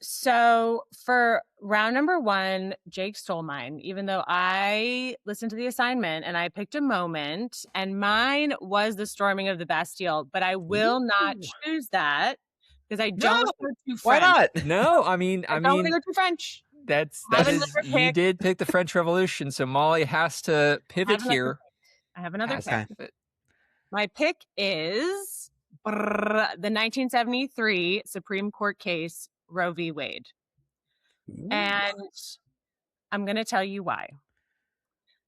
Speaker 2: So for round number 1, Jake stole mine, even though I listened to the assignment and I picked a moment, and mine was the storming of the Bastille, but I will not choose that because I don't want to go too French.
Speaker 3: Why not?
Speaker 1: No, I mean,
Speaker 2: don't want to go too French.
Speaker 1: That is, you did pick the French Revolution, so Molly has to pivot here.
Speaker 2: I have another pick. My pick is the 1973 Supreme Court case, Roe v. Wade. And I'm going to tell you why.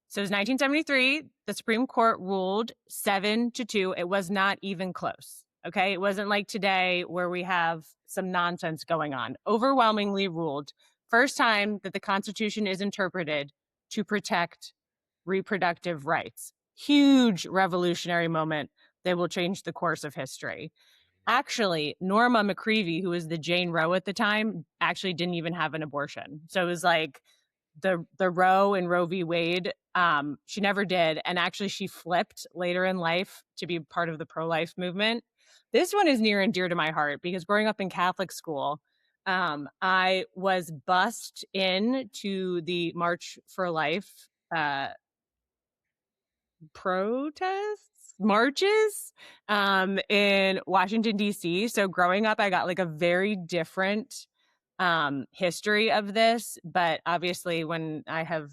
Speaker 2: So it was 1973. The Supreme Court ruled 7-2. It was not even close. Okay. It wasn't like today where we have some nonsense going on. Overwhelmingly ruled. First time that the Constitution is interpreted to protect reproductive rights. Huge revolutionary moment. They will change the course of history. Actually, Norma McCreevy, who was the Jane Roe at the time, actually didn't even have an abortion. So it was like the Roe and Roe v. Wade, she never did. And actually she flipped later in life to be part of the pro-life movement. This one is near and dear to my heart because growing up in Catholic school, I was bussed in to the March for Life marches in Washington, D.C. So growing up, I got like a very different history of this. But obviously, when I have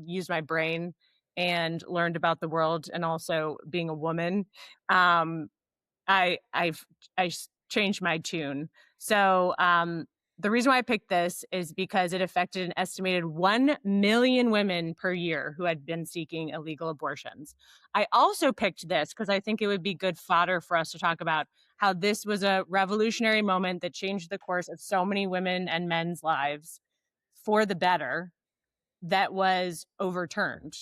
Speaker 2: used my brain and learned about the world and also being a woman, I changed my tune. So the reason why I picked this is because it affected an estimated 1 million women per year who had been seeking illegal abortions. I also picked this because I think it would be good fodder for us to talk about how this was a revolutionary moment that changed the course of so many women and men's lives for the better that was overturned.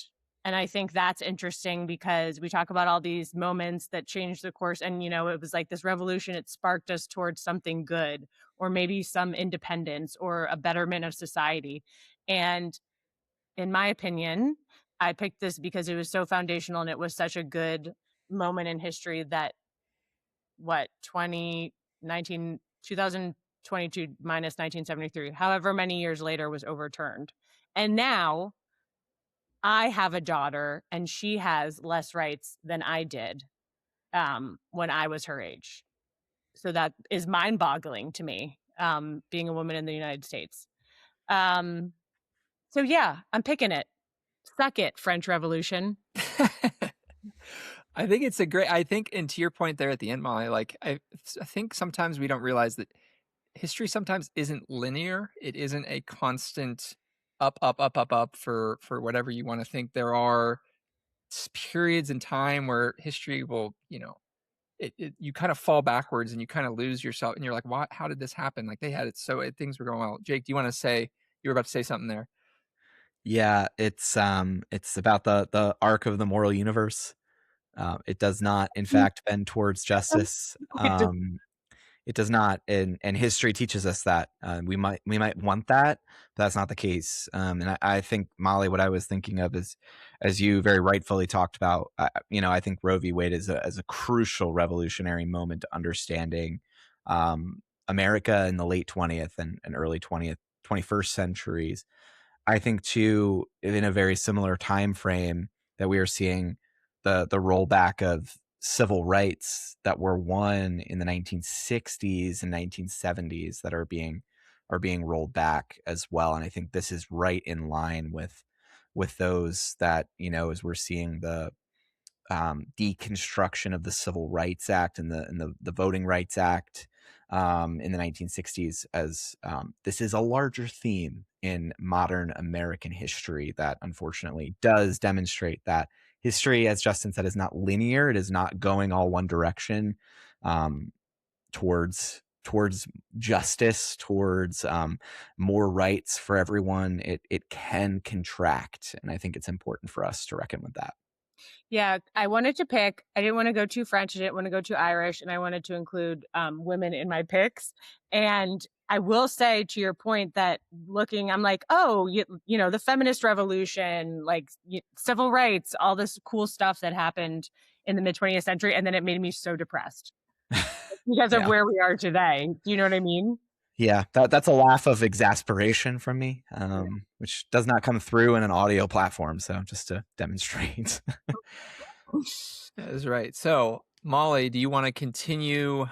Speaker 2: And I think that's interesting because we talk about all these moments that changed the course. And, it was like this revolution, it sparked us towards something good, or maybe some independence or a betterment of society. And in my opinion, I picked this because it was so foundational and it was such a good moment in history that 20 2022 minus 1973, however many years later, was overturned. And now I have a daughter and she has less rights than I did when I was her age. So that is mind-boggling to me, being a woman in the United States. So yeah, I'm picking it. Suck it, French Revolution.
Speaker 1: I think it's and to your point there at the end, Molly, like I think sometimes we don't realize that history sometimes isn't linear. It isn't a constant up, up, up, up, up for whatever you want to think. There are periods in time where history will, you kind of fall backwards and you kind of lose yourself and you're like, what, how did this happen? Like they had it. So things were going well. Jake, do you want to say, you were about to say something there?
Speaker 3: Yeah, it's about the arc of the moral universe. It does not, in fact, bend towards justice. It does not, and history teaches us that we might want that, but that's not the case. And I think, Molly, what I was thinking of is, as you very rightfully talked about, I think Roe v. Wade is a crucial revolutionary moment to understanding America in the late 20th and early 21st centuries. I think too, in a very similar time frame, that we are seeing the rollback of civil rights that were won in the 1960s and 1970s that are being rolled back as well. And I think this is right in line with those that, as we're seeing the deconstruction of the Civil Rights Act and the Voting Rights Act in the 1960s, as this is a larger theme in modern American history that unfortunately does demonstrate that history, as Justin said, is not linear. It is not going all one direction towards justice, towards more rights for everyone. It can contract, and I think it's important for us to reckon with that.
Speaker 2: Yeah, I wanted to pick. I didn't want to go too French. I didn't want to go too Irish, and I wanted to include women in my picks. And I will say, to your point, that I'm like, oh, the feminist revolution, like civil rights, all this cool stuff that happened in the mid 20th century, and then it made me so depressed because of where we are today. Do you know what I mean?
Speaker 3: Yeah, that's a laugh of exasperation from me, which does not come through in an audio platform. So just to demonstrate.
Speaker 1: That is right. So, Molly, do you want to continue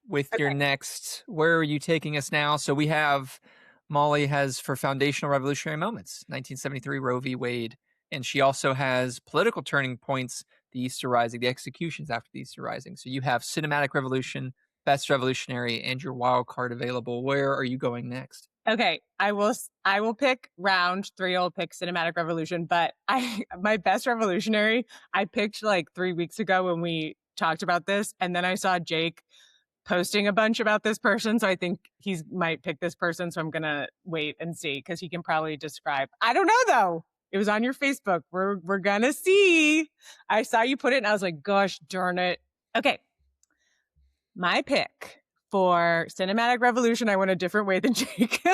Speaker 1: with your next? Where are you taking us now? So we have, Molly has for foundational revolutionary moments, 1973 Roe v. Wade, and she also has political turning points, the Easter Rising, the executions after the Easter Rising. So you have cinematic revolution, best revolutionary, and your wild card available. Where are you going next?
Speaker 2: Okay, I will pick round 3. I'll pick cinematic revolution, but my best revolutionary I picked like 3 weeks ago when we talked about this, and then I saw Jake posting a bunch about this person, so I think he might pick this person. So I'm gonna wait and see because he can probably describe. I don't know though. It was on your Facebook. We're gonna see. I saw you put it, and I was like, gosh darn it. Okay, my pick for cinematic revolution, I went a different way than Jake.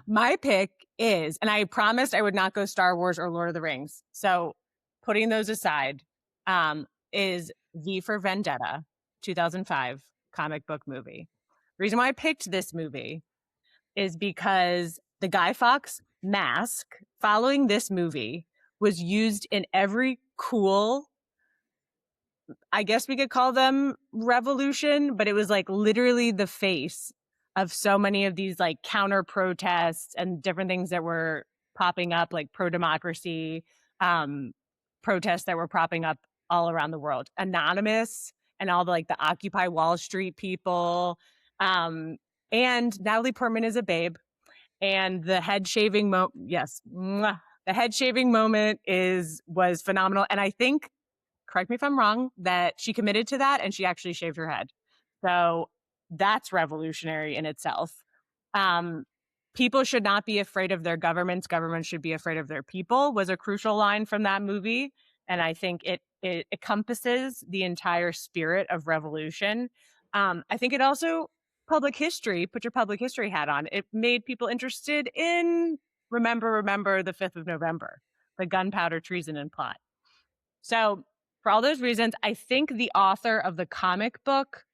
Speaker 2: My pick is, and I promised I would not go Star Wars or Lord of the Rings. So putting those aside, is V for Vendetta, 2005 comic book movie. The reason why I picked this movie is because the Guy Fawkes mask following this movie was used in every cool, I guess we could call them revolution, but it was like literally the face of so many of these like counter protests and different things that were popping up, like pro-democracy protests that were popping up all around the world. Anonymous and all the like the Occupy Wall Street people. And Natalie Portman is a babe. And the head shaving the head shaving moment was phenomenal. And I think, correct me if I'm wrong, that she committed to that and she actually shaved her head. So that's revolutionary in itself. People should not be afraid of their governments. Governments should be afraid of their people was a crucial line from that movie. And I think it encompasses the entire spirit of revolution. I think it also, public history, put your public history hat on. It made people interested in remember the 5th of November, the gunpowder treason and plot. So for all those reasons, I think the author of the comic book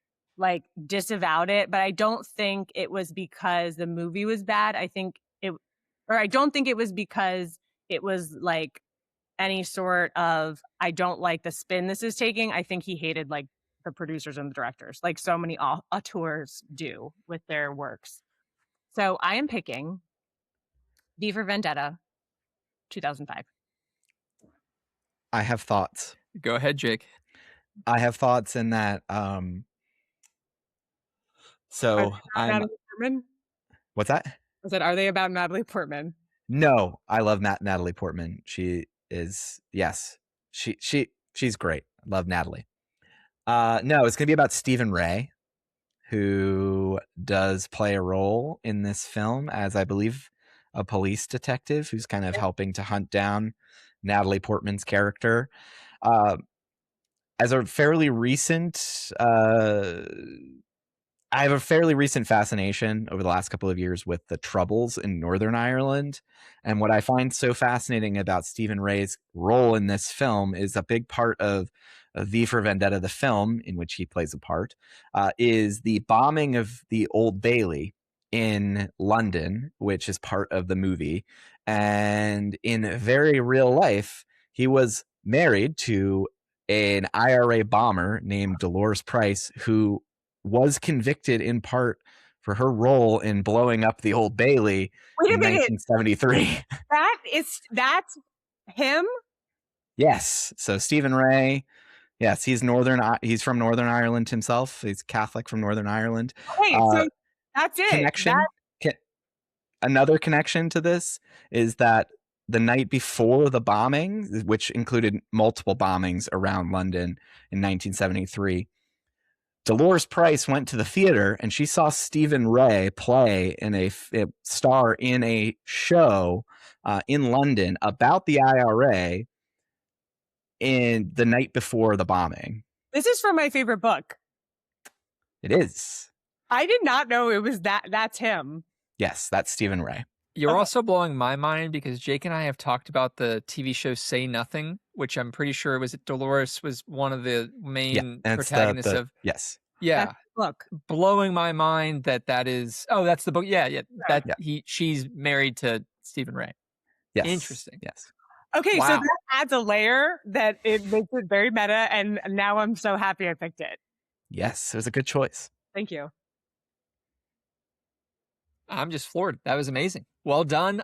Speaker 2: like disavowed it, but I don't think it was because the movie was bad. I don't think it was because it was like any sort of, I don't like the spin this is taking. I think he hated like the producers and the directors, like so many auteurs do with their works. So I am picking V for Vendetta, 2005.
Speaker 3: I have thoughts.
Speaker 1: Go ahead, Jake.
Speaker 3: I have thoughts in that. So I'm.
Speaker 2: Natalie Portman?
Speaker 3: What's that?
Speaker 2: I said, are they about Natalie Portman?
Speaker 3: No, I love Natalie Portman. She is, yes, she's great. I love Natalie. No, it's gonna be about Stephen Ray, who does play a role in this film as, I believe, a police detective who's kind of helping to hunt down Natalie Portman's character. As a fairly recent, I have a fairly recent fascination over the last couple of years with the Troubles in Northern Ireland. And what I find so fascinating about Stephen Ray's role in this film is a big part of V for Vendetta, the film in which he plays a part, is the bombing of the Old Bailey in London, which is part of the movie. And in very real life, he was married to an IRA bomber named Dolores Price, who was convicted in part for her role in blowing up the Old Bailey
Speaker 2: Wait a
Speaker 3: in
Speaker 2: minute.
Speaker 3: 1973.
Speaker 2: That's him?
Speaker 3: Yes. So Stephen Ray, yes, he's from Northern Ireland himself. He's Catholic from Northern Ireland.
Speaker 2: Wait, so that's it.
Speaker 3: Connection. Another connection to this is that the night before the bombing, which included multiple bombings around London in 1973, Dolores Price went to the theater and she saw Stephen Ray play in a star in a show in London about the IRA in the night before the bombing.
Speaker 2: This is from my favorite book.
Speaker 3: It is.
Speaker 2: I did not know it was that's him.
Speaker 3: Yes, that's Stephen Ray.
Speaker 1: You're also blowing my mind because Jake and I have talked about the TV show Say Nothing, which I'm pretty sure Dolores was one of the main protagonists of.
Speaker 3: Yes.
Speaker 1: Yeah.
Speaker 2: That's the book.
Speaker 1: Blowing my mind that is. Oh, that's the book. Yeah. She's married to Stephen Ray.
Speaker 3: Yes.
Speaker 1: Interesting.
Speaker 3: Yes.
Speaker 2: Okay,
Speaker 1: Wow.
Speaker 2: so that adds a layer that it makes it very meta, and now I'm so happy I picked it.
Speaker 3: Yes, it was a good choice.
Speaker 2: Thank you.
Speaker 1: I'm just floored. That was amazing. Well done.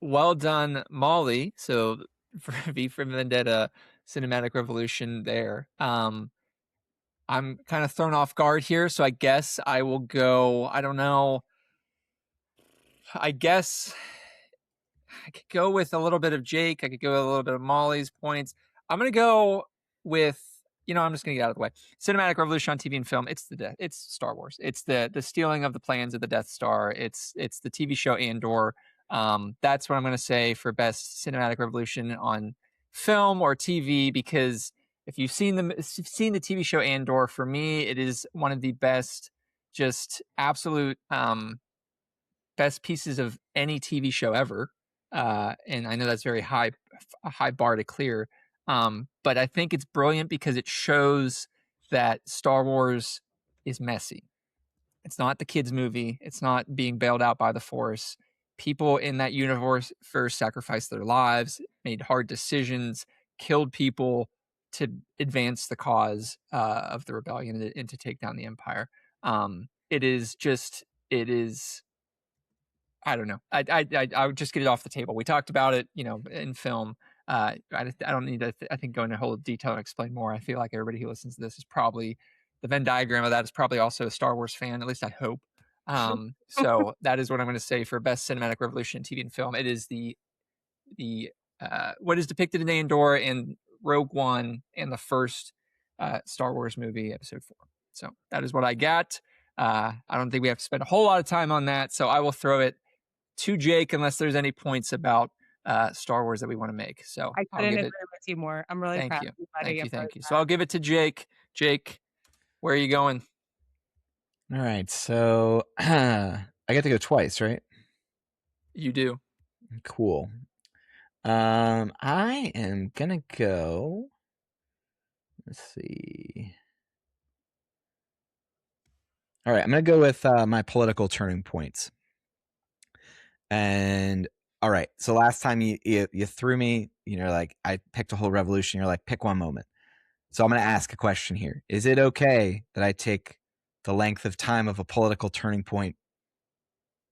Speaker 1: Well done, Molly. So for V for Vendetta Cinematic Revolution there. I'm kind of thrown off guard here, so I guess I will go, I don't know. I guess I could go with a little bit of Jake. I could go with a little bit of Molly's points. I'm going to go with, I'm just going to get out of the way. Cinematic Revolution on TV and film. It's Star Wars. It's the stealing of the plans of the Death Star. It's the TV show Andor. That's what I'm going to say for best cinematic revolution on film or TV, because if you've seen the TV show Andor, for me, it is one of the best, just absolute best pieces of any TV show ever. And I know that's a high bar to clear. But I think it's brilliant because it shows that Star Wars is messy. It's not the kids' movie. It's not being bailed out by the Force. People in that universe first sacrificed their lives, made hard decisions, killed people to advance the cause of the rebellion and to take down the Empire. It is. I don't know. I would just get it off the table. We talked about it, in film. I don't need to, I think, go into whole detail and explain more. I feel like everybody who listens to this is probably, the Venn diagram of that is probably also a Star Wars fan. At least I hope. So that is what I'm going to say for best cinematic revolution in TV and film. It is the what is depicted in Andor and Rogue One and the first Star Wars movie, Episode 4. So that is what I got. I don't think we have to spend a whole lot of time on that. So I will throw it to Jake unless there's any points about Star Wars that we want to make. So
Speaker 2: I couldn't agree with you more. I'm really proud.
Speaker 1: Thank you. So I'll give it to Jake. Jake, where are you going?
Speaker 3: All right. So I get to go twice, right?
Speaker 1: You do.
Speaker 3: Cool. I am gonna go. Let's see. All right, I'm going to go with my political turning points. And all right, so last time you threw me, like I picked a whole revolution. You're like, pick one moment. So I'm going to ask a question here. Is it okay that I take the length of time of a political turning point,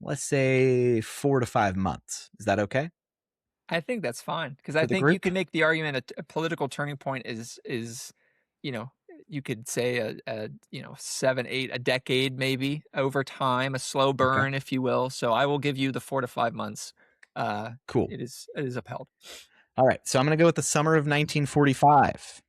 Speaker 3: let's say 4 to 5 months? Is that okay
Speaker 1: I think that's fine because I
Speaker 3: for the
Speaker 1: think you
Speaker 3: group?
Speaker 1: can make the argument a political turning point is you could say a 7, 8, a decade maybe over time, a slow burn, if you will. So I will give you the 4 to 5 months.
Speaker 3: Cool.
Speaker 1: It is upheld.
Speaker 3: All right, so I'm going to go with the summer of 1945.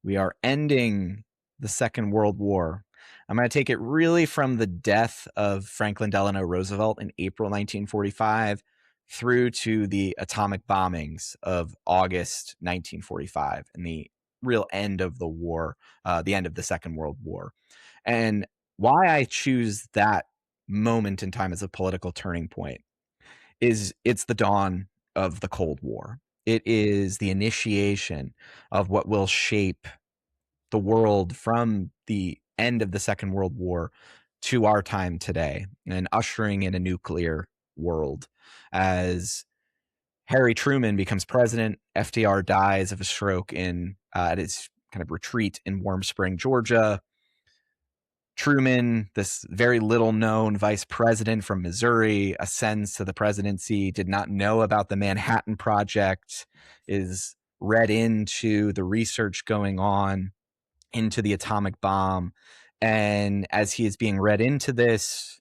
Speaker 3: We are ending the Second World War. I'm going to take it really from the death of Franklin Delano Roosevelt in April 1945 through to the atomic bombings of August 1945 and the real end of the war, the end of the Second World War. And why I choose that moment in time as a political turning point is it's the dawn of the Cold War. It is the initiation of what will shape the world from the end of the Second World War to our time today and ushering in a nuclear world. As Harry Truman becomes president, FDR dies of a stroke at his kind of retreat in Warm Spring, Georgia. Truman, this very little known vice president from Missouri, ascends to the presidency, did not know about the Manhattan Project, is read into the research going on into the atomic bomb. And as he is being read into this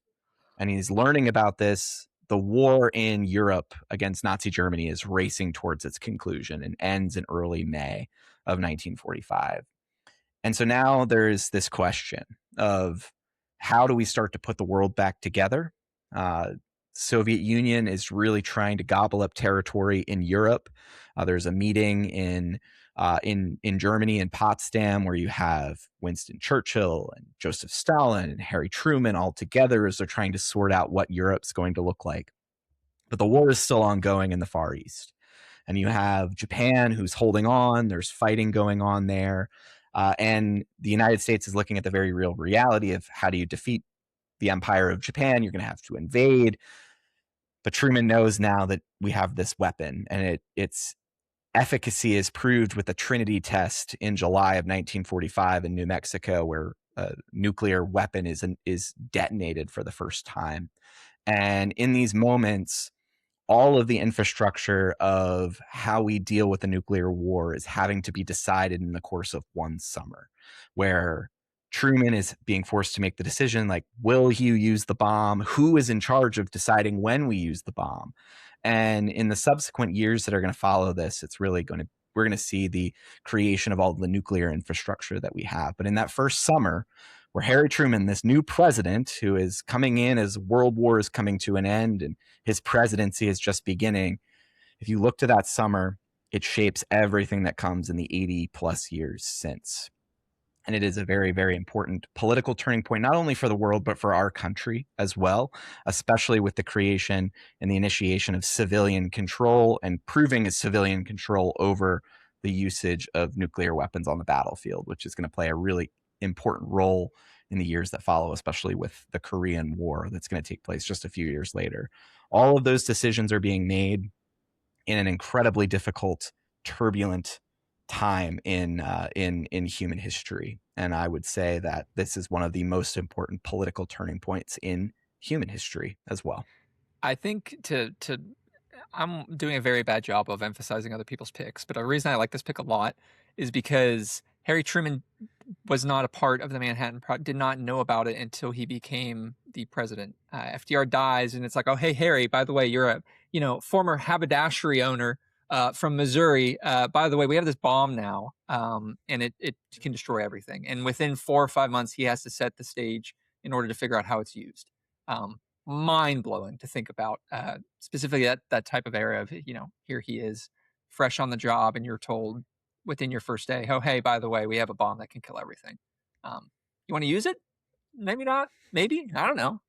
Speaker 3: and he's learning about this, the war in Europe against Nazi Germany is racing towards its conclusion and ends in early May of 1945. And so now there's this question of how do we start to put the world back together? Soviet Union is really trying to gobble up territory in Europe. There's a meeting in Germany in Potsdam where you have Winston Churchill and Joseph Stalin and Harry Truman all together as they're trying to sort out what Europe's going to look like. But the war is still ongoing in the Far East. And you have Japan who's holding on. There's fighting going on there. And the United States is looking at the very real reality of how do you defeat the empire of Japan? You're going to have to invade. But Truman knows now that we have this weapon, and its efficacy is proved with the Trinity test in July of 1945 in New Mexico, where a nuclear weapon is detonated for the first time. And in these moments, all of the infrastructure of how we deal with the nuclear war is having to be decided in the course of one summer, where Truman is being forced to make the decision, like, will you use the bomb? Who is in charge of deciding when we use the bomb? And in the subsequent years that are going to follow this, we're going to see the creation of all the nuclear infrastructure that we have. But in that first summer, where Harry Truman, this new president who is coming in as World War is coming to an end and his presidency is just beginning, if you look to that summer, it shapes everything that comes in the 80 plus years since. And it is a very, very important political turning point, not only for the world, but for our country as well, especially with the creation and the initiation of civilian control and proving a civilian control over the usage of nuclear weapons on the battlefield, which is going to play a really important role in the years that follow, especially with the Korean War that's going to take place just a few years later. All of those decisions are being made in an incredibly difficult, turbulent time in human history. And I would say that this is one of the most important political turning points in human history as well.
Speaker 1: I think I'm doing a very bad job of emphasizing other people's picks, but the reason I like this pick a lot is because Harry Truman was not a part of the Manhattan Project, did not know about it until he became the president. FDR dies, and it's like, oh, hey, Harry, by the way, you're a former haberdashery owner from Missouri. By the way, we have this bomb now, and it can destroy everything. And within 4 or 5 months, he has to set the stage in order to figure out how it's used. Mind-blowing to think about, specifically that type of era of, here he is fresh on the job, and you're told within your first day, oh, hey, by the way, we have a bomb that can kill everything. You want to use it? Maybe not. Maybe. I don't know.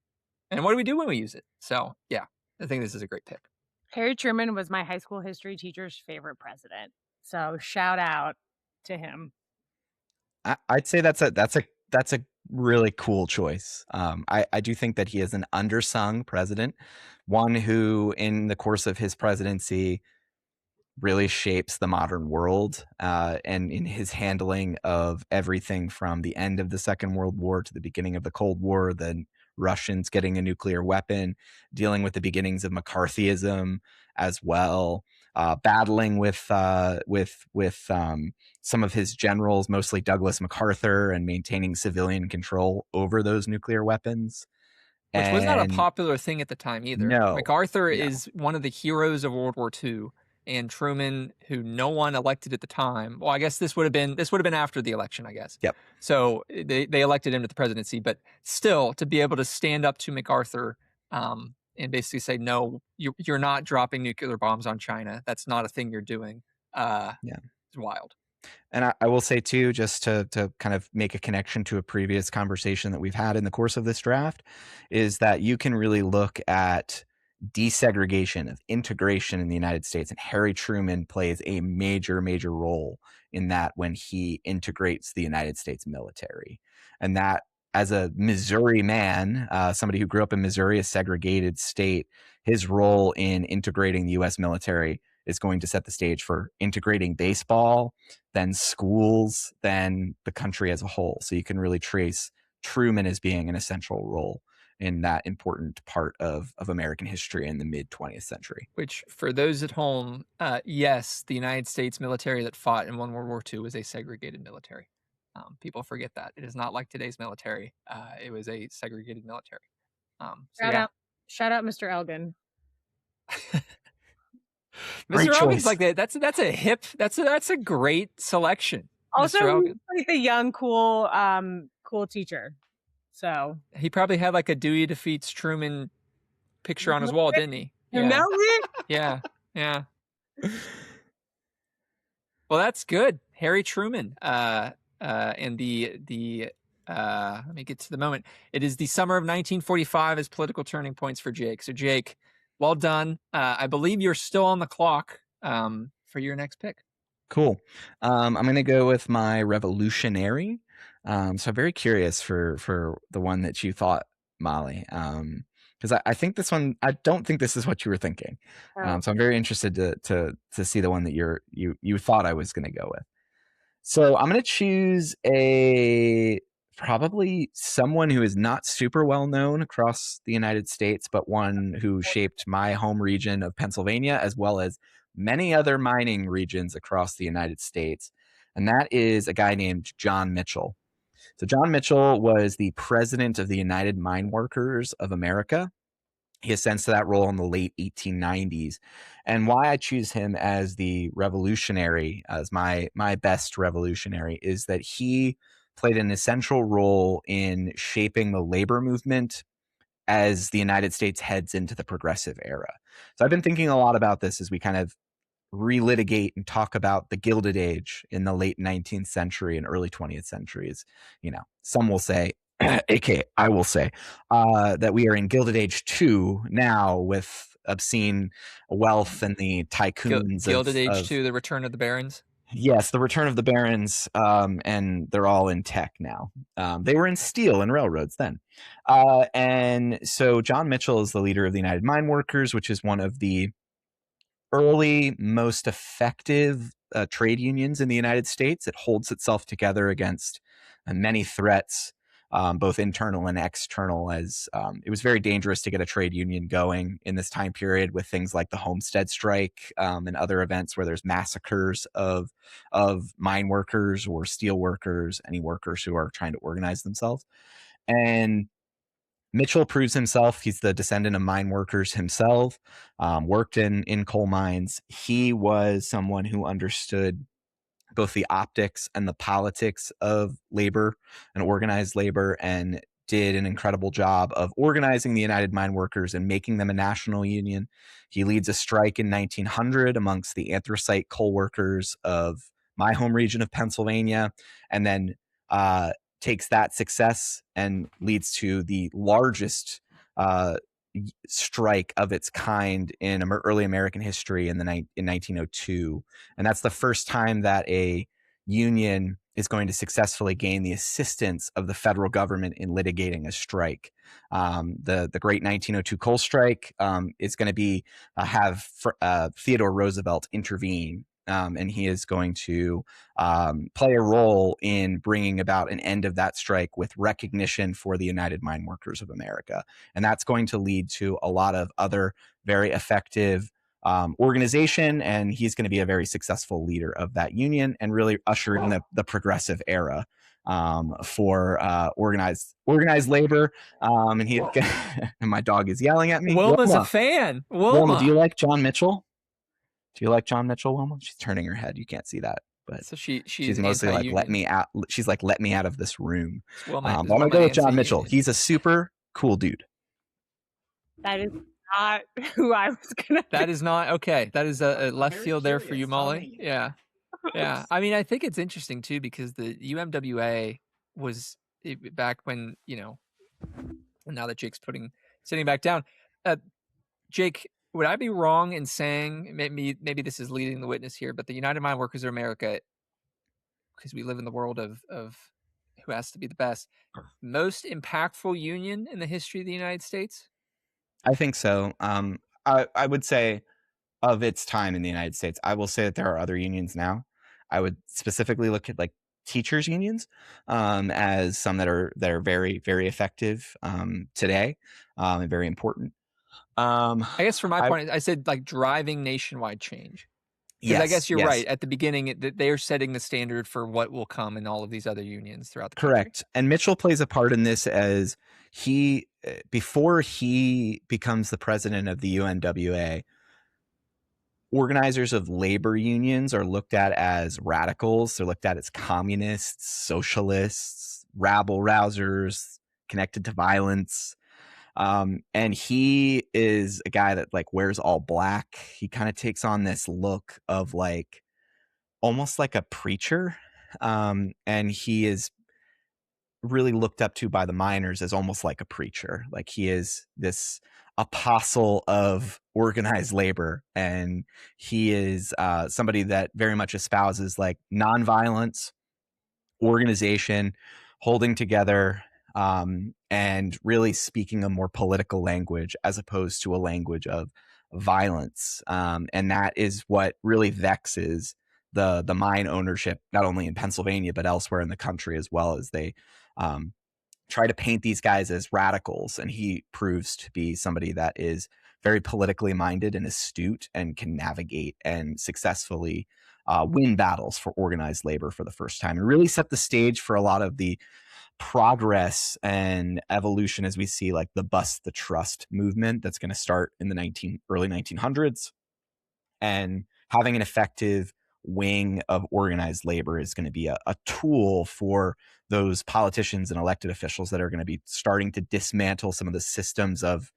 Speaker 1: And what do we do when we use it? So, yeah, I think this is a great pick.
Speaker 2: Harry Truman was my high school history teacher's favorite president. So shout out to him.
Speaker 3: I'd say that's a really cool choice. I do think that he is an undersung president, one who, in the course of his presidency, really shapes the modern world, and in his handling of everything from the end of the Second World War to the beginning of the Cold War, the Russians getting a nuclear weapon, dealing with the beginnings of McCarthyism as well, battling with some of his generals, mostly Douglas MacArthur, and maintaining civilian control over those nuclear weapons.
Speaker 1: Which was not a
Speaker 3: And
Speaker 1: popular thing at the time either.
Speaker 3: no,
Speaker 1: MacArthur
Speaker 3: no.
Speaker 1: is one of the heroes of World War II, and Truman, who no one elected at the time. Well, I guess this would have been after the election, I guess.
Speaker 3: Yep.
Speaker 1: So they elected him to the presidency, but still, to be able to stand up to MacArthur, and basically say, no, you're not dropping nuclear bombs on China. That's not a thing you're doing.
Speaker 3: Yeah.
Speaker 1: It's wild.
Speaker 3: And I will say too, just to kind of make a connection to a previous conversation that we've had in the course of this draft, is that you can really look at desegregation of integration in the United States, and Harry Truman plays a major role in that when he integrates the United States military. And that, as a Missouri man, somebody who grew up in Missouri, a segregated state, his role in integrating the U.S. military is going to set the stage for integrating baseball, then schools, then the country as a whole. So you can really trace Truman as being an essential role in that important part of American history in the mid-20th century.
Speaker 1: Which, for those at home, yes, the United States military that fought and won World War II was a segregated military. People forget that. It is not like today's military. It was a segregated military.
Speaker 2: Shout out Mr. Elgin.
Speaker 1: Mr. Elgin's like that. That's a hip. That's a great selection.
Speaker 2: Also, like the young, cool teacher. So
Speaker 1: he probably had like a Dewey defeats Truman picture on his wall, didn't he?
Speaker 2: You know it?
Speaker 1: Yeah. Well, that's good. Harry Truman. And the let me get to the moment. It is the summer of 1945 as political turning points for Jake. So Jake, well done. I believe you're still on the clock for your next pick.
Speaker 3: Cool. I'm going to go with my revolutionary. So I'm very curious for the one that you thought, Molly, because I think this one, I don't think this is what you were thinking. So I'm very interested to see the one that you thought I was going to go with. So I'm going to choose probably someone who is not super well known across the United States, but one who shaped my home region of Pennsylvania, as well as many other mining regions across the United States. And that is a guy named John Mitchell. So John Mitchell was the president of the United Mine Workers of America. He ascends to that role in the late 1890s. And why I choose him as the revolutionary, as my best revolutionary, is that he played an essential role in shaping the labor movement as the United States heads into the progressive era. So I've been thinking a lot about this as we kind of relitigate and talk about the Gilded Age in the late 19th century and early 20th centuries. Some will say, aka I will say, that we are in Gilded Age 2 now, with obscene wealth and the tycoons.
Speaker 1: Gilded Age 2, the return of the barons.
Speaker 3: Yes, the return of the barons, and they're all in tech now. They were in steel and railroads then. And so John Mitchell is the leader of the United Mine Workers, which is one of the early, most effective trade unions in the United States. It holds itself together against many threats, both internal and external, as it was very dangerous to get a trade union going in this time period, with things like the Homestead Strike and other events where there's massacres of mine workers or steel workers, any workers who are trying to organize themselves. And Mitchell proves himself. He's the descendant of mine workers himself, worked in coal mines. He was someone who understood both the optics and the politics of labor and organized labor, and did an incredible job of organizing the United Mine Workers and making them a national union. He leads a strike in 1900 amongst the anthracite coal workers of my home region of Pennsylvania, and then takes that success and leads to the largest strike of its kind in early American history in 1902. And that's the first time that a union is going to successfully gain the assistance of the federal government in litigating a strike. The great 1902 coal strike is going to have Theodore Roosevelt intervene. And he is going to play a role in bringing about an end of that strike with recognition for the United Mine Workers of America. And that's going to lead to a lot of other very effective organization, and he's going to be a very successful leader of that union and really usher in the progressive era for organized labor. And he and my dog is yelling at me.
Speaker 1: Wilma's a fan.
Speaker 3: Wilma, do you like John Mitchell? Do you like John Mitchell, Wilma? She's turning her head. You can't see that, but
Speaker 1: so she's
Speaker 3: mostly like, let me out. She's like, let me out of this room.
Speaker 1: I'm
Speaker 3: gonna go with John Mitchell. He's a super cool dude.
Speaker 2: That is not who I was gonna.
Speaker 1: That is not okay. That is a left field there for you, Molly. Yeah. I mean, I think it's interesting too because the UMWA was back when now that Jake's sitting back down. Jake, would I be wrong in saying maybe this is leading the witness here, but the United Mine Workers of America, because we live in the world of who has to be the best, most impactful union in the history of the United States?
Speaker 3: I think so. I would say of its time in the United States, I will say that there are other unions now. I would specifically look at like teachers unions as some that are very, very effective today and very important.
Speaker 1: I guess from my point, I said like driving nationwide change.
Speaker 3: Yes,
Speaker 1: I guess you're right. At the beginning, they're setting the standard for what will come in all of these other unions throughout the country.
Speaker 3: Correct. And Mitchell plays a part in this as before he becomes the president of the UMWA, organizers of labor unions are looked at as radicals. They're looked at as communists, socialists, rabble rousers, connected to violence. And he is a guy that like wears all black. He kind of takes on this look of like almost like a preacher. And he is really looked up to by the miners as almost like a preacher. Like he is this apostle of organized labor. And he is somebody that very much espouses like nonviolence, organization, holding together, and really speaking a more political language as opposed to a language of violence. And that is what really vexes the mine ownership, not only in Pennsylvania, but elsewhere in the country as well, as they try to paint these guys as radicals. And he proves to be somebody that is very politically minded and astute and can navigate and successfully win battles for organized labor for the first time and really set the stage for a lot of the progress and evolution as we see like the bust the trust movement that's going to start in the early 1900s. And having an effective wing of organized labor is going to be a tool for those politicians and elected officials that are going to be starting to dismantle some of the systems of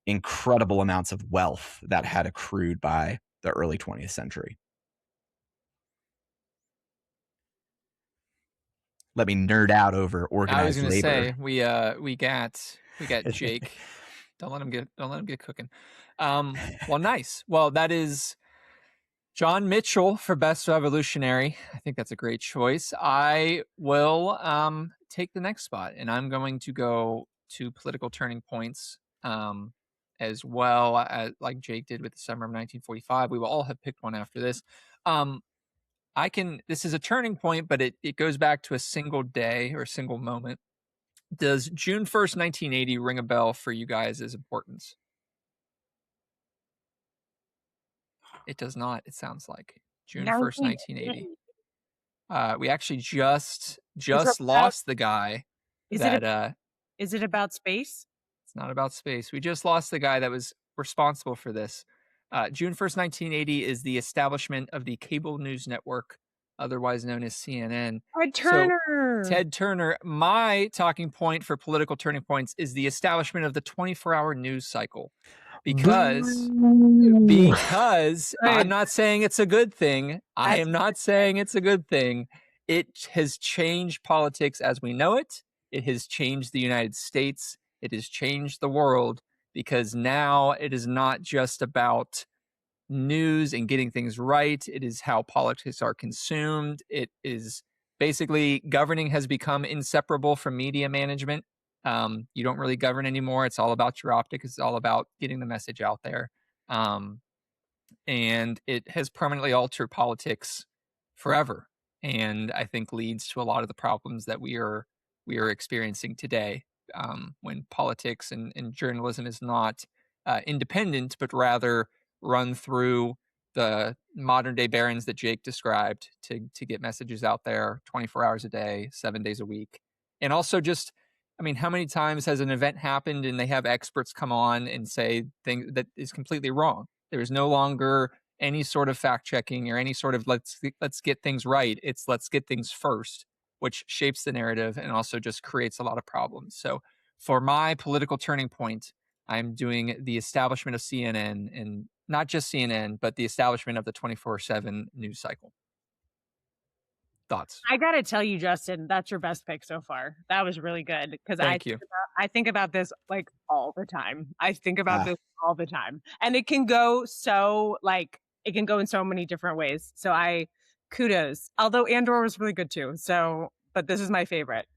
Speaker 3: incredible amounts of wealth that had accrued by the early 20th century. Let me nerd out over organized labor. I was going
Speaker 1: to say we got Jake. Don't let him get cooking. Well, nice. Well, that is John Mitchell for Best Revolutionary. I think that's a great choice. I will take the next spot, and I'm going to go to political turning points as well, as like Jake did with the summer of 1945. We will all have picked one after this. This is a turning point, but it goes back to a single day or a single moment. Does June 1st, 1980 ring a bell for you guys as importance? It does not, it sounds like. June 1st, 1980. We actually just lost the guy. Is
Speaker 2: it about space?
Speaker 1: It's not about space. We just lost the guy that was responsible for this. June 1st, 1980 is the establishment of the cable news network, otherwise known as CNN.
Speaker 2: Ted Turner.
Speaker 1: So, Ted Turner. My talking point for political turning points is the establishment of the 24-hour news cycle. Because I'm not saying it's a good thing. I am not saying it's a good thing. It has changed politics as we know it. It has changed the United States. It has changed the world. Because now it is not just about news and getting things right. It is how politics are consumed. It is basically governing has become inseparable from media management. You don't really govern anymore. It's all about your optic. It's all about getting the message out there. And it has permanently altered politics forever. And I think leads to a lot of the problems that we are experiencing today, when politics and journalism is not independent, but rather run through the modern day barons that Jake described to get messages out there 24 hours a day, 7 days a week. And also just, I mean, how many times has an event happened and they have experts come on and say things that is completely wrong? There is no longer any sort of fact checking or any sort of let's get things right. It's let's get things first, which shapes the narrative and also just creates a lot of problems. So for my political turning point, I'm doing the establishment of CNN, and not just CNN, but the establishment of the 24/7 news cycle. Thoughts?
Speaker 2: I gotta tell you, Justin, that's your best pick so far. That was really good because
Speaker 1: Thank you.
Speaker 2: I think about this like all the time. I think about this all the time, and it can go so it can go in so many different ways. So kudos. Although Andor was really good too. So, but this is my favorite.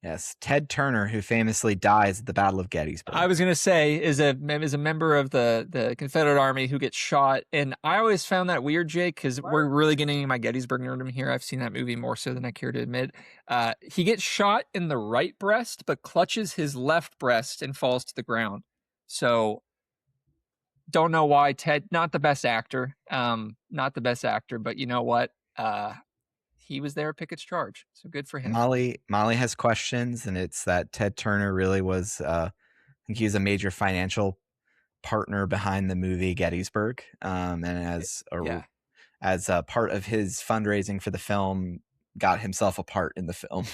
Speaker 3: Yes, Ted Turner, who famously dies at the Battle of Gettysburg.
Speaker 1: I was going to say is a member of the Confederate Army who gets shot, and I always found that weird, Jake, because we're really getting in my Gettysburg nerdom here. I've seen that movie more so than I care to admit. He gets shot in the right breast, but clutches his left breast and falls to the ground. So don't know why. Ted, not the best actor, but you know what? He was there at Pickett's charge, so good for him.
Speaker 3: Molly has questions, and it's that Ted Turner really was, I think he was a major financial partner behind the movie Gettysburg, and as a part of his fundraising for the film, got himself a part in the film,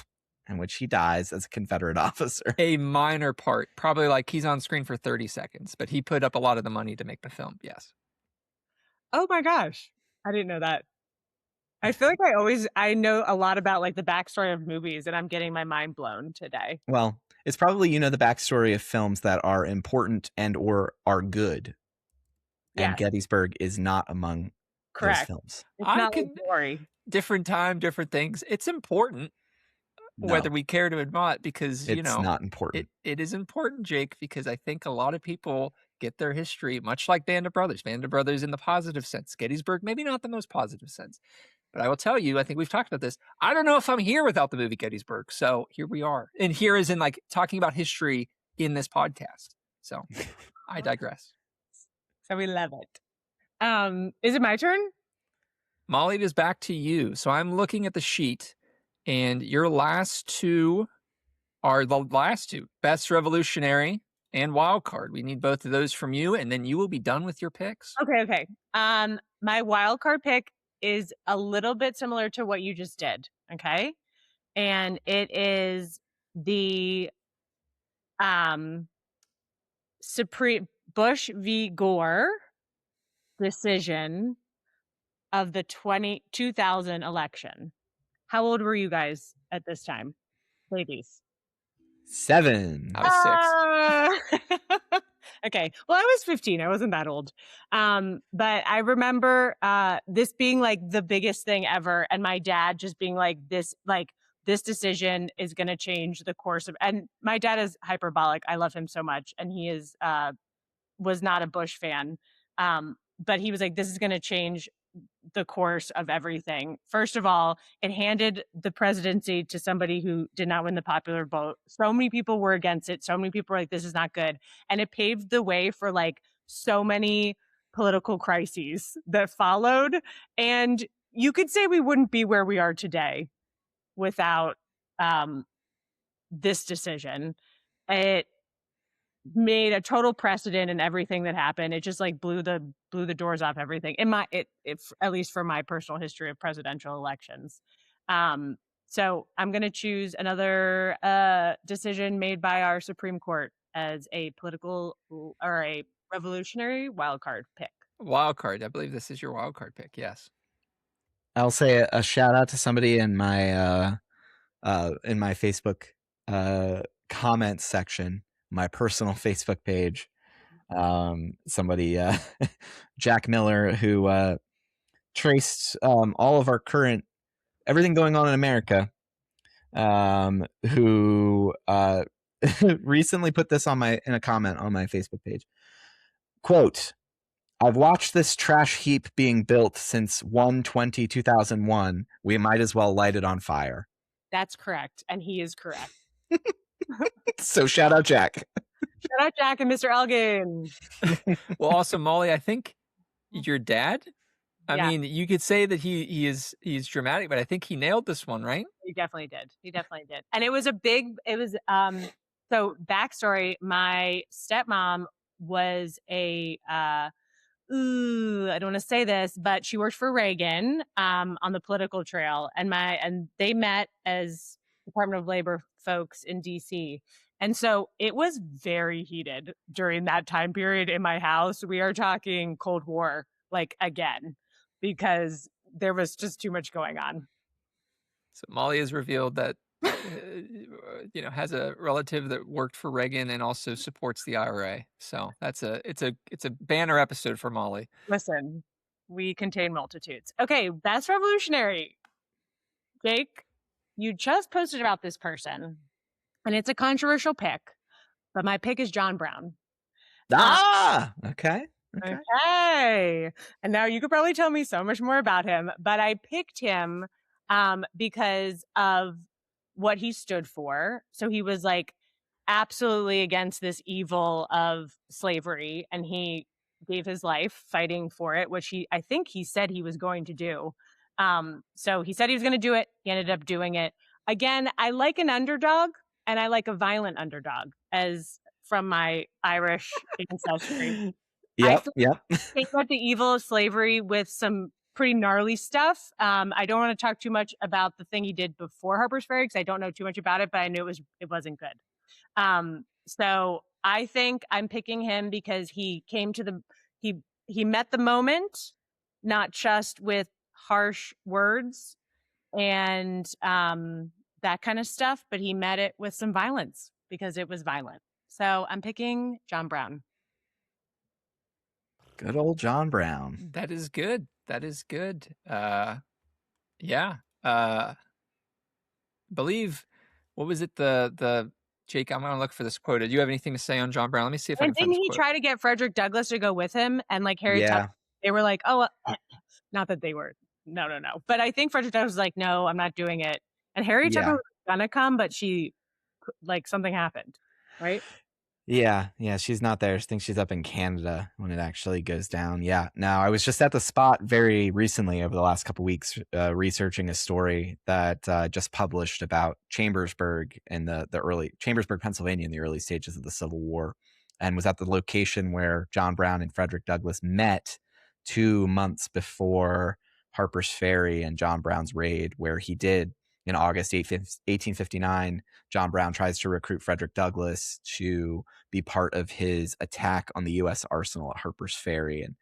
Speaker 3: in which he dies as a Confederate officer.
Speaker 1: A minor part, probably like he's on screen for 30 seconds, but he put up a lot of the money to make the film. Yes.
Speaker 2: Oh my gosh, I didn't know that. I feel like I know a lot about like the backstory of movies, and I'm getting my mind blown today.
Speaker 3: Well, it's probably the backstory of films that are important and or are good. Yes. And Gettysburg is not among those films.
Speaker 2: It's not like glory.
Speaker 1: Different time, different things. It's important, whether we care to admit, because
Speaker 3: it's not important.
Speaker 1: It is important, Jake, because I think a lot of people get their history, much like Band of Brothers in the positive sense. Gettysburg, maybe not the most positive sense. But I will tell you, I think we've talked about this. I don't know if I'm here without the movie Gettysburg. So here we are. And here is in like talking about history in this podcast. So I digress.
Speaker 2: So we love it. Is it my turn?
Speaker 1: Molly, it is back to you. So I'm looking at the sheet, and your last two are the last two. Best Revolutionary and Wild Card. We need both of those from you, and then you will be done with your picks.
Speaker 2: Okay. My Wild Card pick is a little bit similar to what you just did, okay? And it is the Supreme Bush v. Gore decision of the 2000 election. How old were you guys at this time, ladies?
Speaker 3: 7.
Speaker 1: I was 6.
Speaker 2: Okay. Well, I was 15. I wasn't that old. But I remember this being like the biggest thing ever. And my dad just being like, this decision is going to change the course of, and my dad is hyperbolic. I love him so much. And he was not a Bush fan. But he was like, this is going to change the course of everything. First of all, it handed the presidency to somebody who did not win the popular vote. So many people were against it. So many people were like, this is not good. And it paved the way for like so many political crises that followed. And you could say we wouldn't be where we are today without this decision. It made a total precedent in everything that happened. It just like blew the doors off everything at least for my personal history of presidential elections. So I'm going to choose another decision made by our Supreme Court as a political or a revolutionary wildcard pick.
Speaker 1: Wildcard. I believe this is your wildcard pick. Yes.
Speaker 3: I'll say a shout out to somebody in my Facebook comments section, my personal Facebook page. Somebody, Jack Miller, who traced all of our current everything going on in America, who recently put this in a comment on my Facebook page. Quote, I've watched this trash heap being built since 1/20/2001. We might as well light it on fire.
Speaker 2: That's correct. And he is correct.
Speaker 3: So shout out Jack.
Speaker 2: Shout out Jack and Mr. Elgin.
Speaker 1: Well, also, Molly, I think your dad, I
Speaker 2: Yeah.
Speaker 1: mean, you could say that he's dramatic, but I think he nailed this one, right?
Speaker 2: He definitely did. And it was so backstory, my stepmom was I don't want to say this, but she worked for Reagan on the political trail, and they met as Department of Labor folks in DC. And so it was very heated during that time period in my house. We are talking Cold War, like again, because there was just too much going on.
Speaker 1: So Molly has revealed that has a relative that worked for Reagan and also supports the IRA. So it's a banner episode for Molly.
Speaker 2: Listen, we contain multitudes. Okay, best revolutionary. Jake, you just posted about this person, and it's a controversial pick, but my pick is John Brown.
Speaker 3: Okay.
Speaker 2: And now you could probably tell me so much more about him, but I picked him because of what he stood for. So he was like absolutely against this evil of slavery, and he gave his life fighting for it, which I think he said he was going to do. So he said he was going to do it. He ended up doing it. Again, I like an underdog, and I like a violent underdog, as from my Irish ancestry.
Speaker 3: Yep.
Speaker 2: Take out the evil of slavery with some pretty gnarly stuff. I don't want to talk too much about the thing he did before Harper's Ferry because I don't know too much about it, but I knew it wasn't good. So I think I'm picking him because he came to he met the moment, not just with harsh words and that kind of stuff, but he met it with some violence because it was violent. So I'm picking John Brown.
Speaker 3: Good old John Brown.
Speaker 1: That is good. Yeah. Believe, what was it? The Jake, I'm gonna look for this quote. Do you have anything to say on John Brown? Let me see if I can find this
Speaker 2: Didn't he
Speaker 1: quote.
Speaker 2: try to get Frederick Douglass to go with him? And like Harry Tubman, they were like, oh, not that they were. No. But I think Frederick Douglass was like, no, I'm not doing it. And Harry Tubman was gonna come, but something happened, right?
Speaker 3: Yeah, she's not there. I think she's up in Canada when it actually goes down. Yeah. Now, I was just at the spot very recently over the last couple of weeks researching a story that just published about Chambersburg in Chambersburg, Pennsylvania in the early stages of the Civil War, and was at the location where John Brown and Frederick Douglass met 2 months before Harper's Ferry and John Brown's raid, where he did in August 1859, John Brown tries to recruit Frederick Douglass to be part of his attack on the U.S. arsenal at Harper's Ferry. And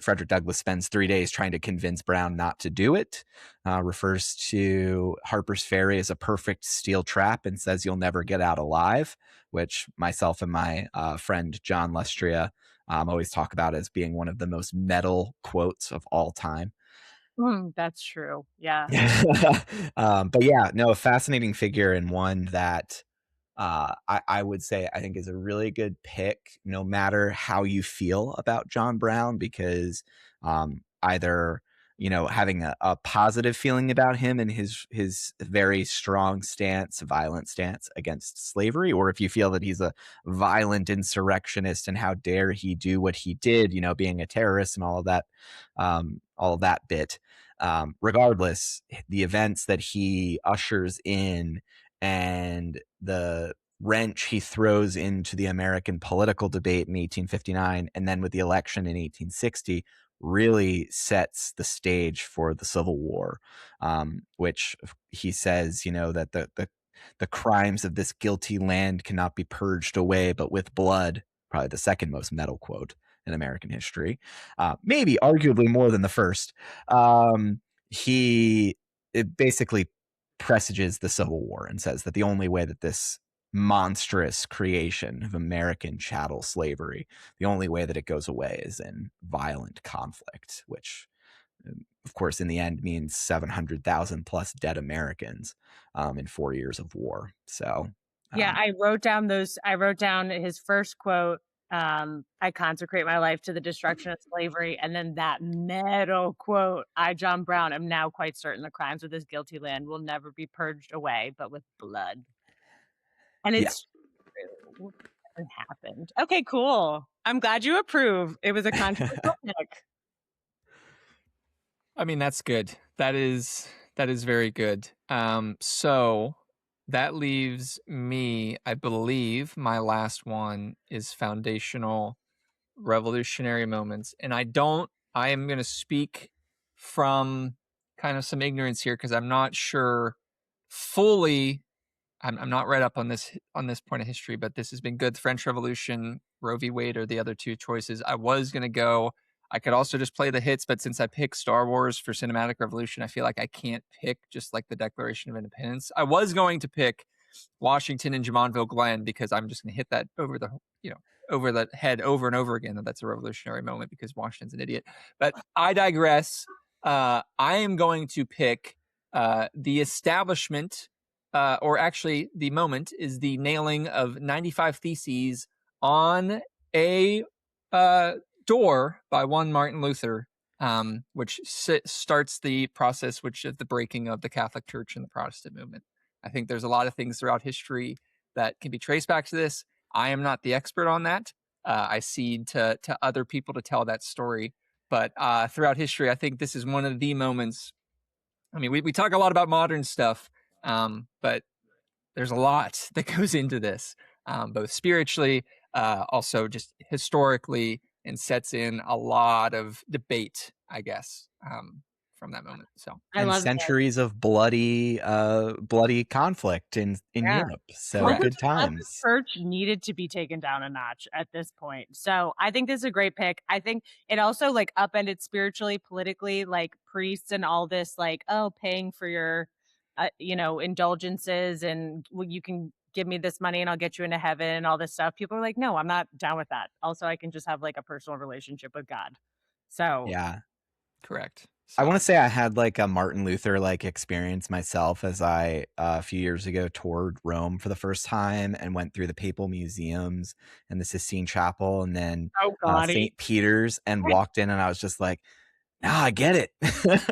Speaker 3: Frederick Douglass spends 3 days trying to convince Brown not to do it, refers to Harper's Ferry as a perfect steel trap and says you'll never get out alive, which myself and my friend John Lestria always talk about as being one of the most metal quotes of all time.
Speaker 2: That's true. Yeah.
Speaker 3: But yeah, no, a fascinating figure, and one that I would say I think is a really good pick, no matter how you feel about John Brown, because either having a positive feeling about him and his very strong violent stance against slavery, or if you feel that he's a violent insurrectionist and how dare he do what he did, being a terrorist and all of that bit. Regardless, the events that he ushers in and the wrench he throws into the American political debate in 1859, and then with the election in 1860, really sets the stage for the Civil War, which he says, that the crimes of this guilty land cannot be purged away but with blood. Probably the second most metal quote in American history, maybe arguably more than the first. It basically presages the Civil War and says that the only way that this monstrous creation of American chattel slavery, the only way that it goes away is in violent conflict, which of course, in the end means 700,000 plus dead Americans in 4 years of war. So,
Speaker 2: Yeah, I wrote down his first quote, "I consecrate my life to the destruction of slavery," and then that metal quote, "I, John Brown, am now quite certain the crimes of this guilty land will never be purged away, but with blood." And
Speaker 3: yeah.
Speaker 2: it's true. It happened. Okay, cool. I'm glad you approve. It was a controversial pick.
Speaker 1: I mean, that's good. That is very good. So that leaves me, I believe my last one is foundational revolutionary moments. And I am going to speak from kind of some ignorance here because I'm not sure fully. I'm not read up on this point of history, but this has been good. The French Revolution, Roe v. Wade are the other two choices. I was going to go. I could also just play the hits, but since I picked Star Wars for Cinematic Revolution, I feel like I can't pick just like the Declaration of Independence. I was going to pick Washington and Jumonville Glen because I'm just going to hit that over the head over and over again. That's a revolutionary moment because Washington's an idiot. But I digress. I am going to pick the establishment, or actually the moment is the nailing of 95 Theses on a door by one Martin Luther, which starts the process, which is the breaking of the Catholic Church and the Protestant movement. I think there's a lot of things throughout history that can be traced back to this. I am not the expert on that. I cede to other people to tell that story. But throughout history, I think this is one of the moments. I mean, we talk a lot about modern stuff, but there's a lot that goes into this, both spiritually, also just historically, and sets in a lot of debate, I guess, from that moment. So,
Speaker 2: I
Speaker 3: And
Speaker 2: love that.
Speaker 3: centuries of bloody conflict in
Speaker 2: Yeah.
Speaker 3: Europe. So
Speaker 1: Correct.
Speaker 3: good
Speaker 2: The
Speaker 3: times.
Speaker 2: church needed to be taken down a notch at this point. So I think this is a great pick. I think it also like upended spiritually, politically, like priests and all this, like, oh, paying for your, indulgences and you can give me this money and I'll get you into heaven and all this stuff. People are like, no, I'm not down with that. Also, I can just have like a personal relationship with God. So
Speaker 3: Yeah.
Speaker 1: correct.
Speaker 3: I
Speaker 1: So,
Speaker 3: want to say I had like a Martin Luther like experience myself as I a few years ago toured Rome for the first time and went through the papal museums and the Sistine Chapel and then
Speaker 2: oh God.
Speaker 3: St. Peter's and walked in and I was just like, "Ah, I get it.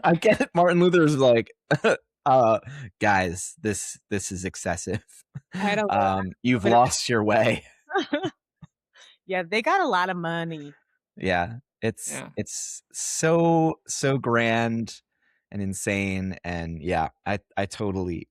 Speaker 3: I get it." Martin Luther's like, guys, this is excessive.
Speaker 2: I don't
Speaker 3: You've
Speaker 2: bit of-
Speaker 3: lost your way.
Speaker 2: Yeah, they got a lot of money.
Speaker 3: Yeah.
Speaker 1: yeah.
Speaker 3: It's so grand and insane. And yeah, I totally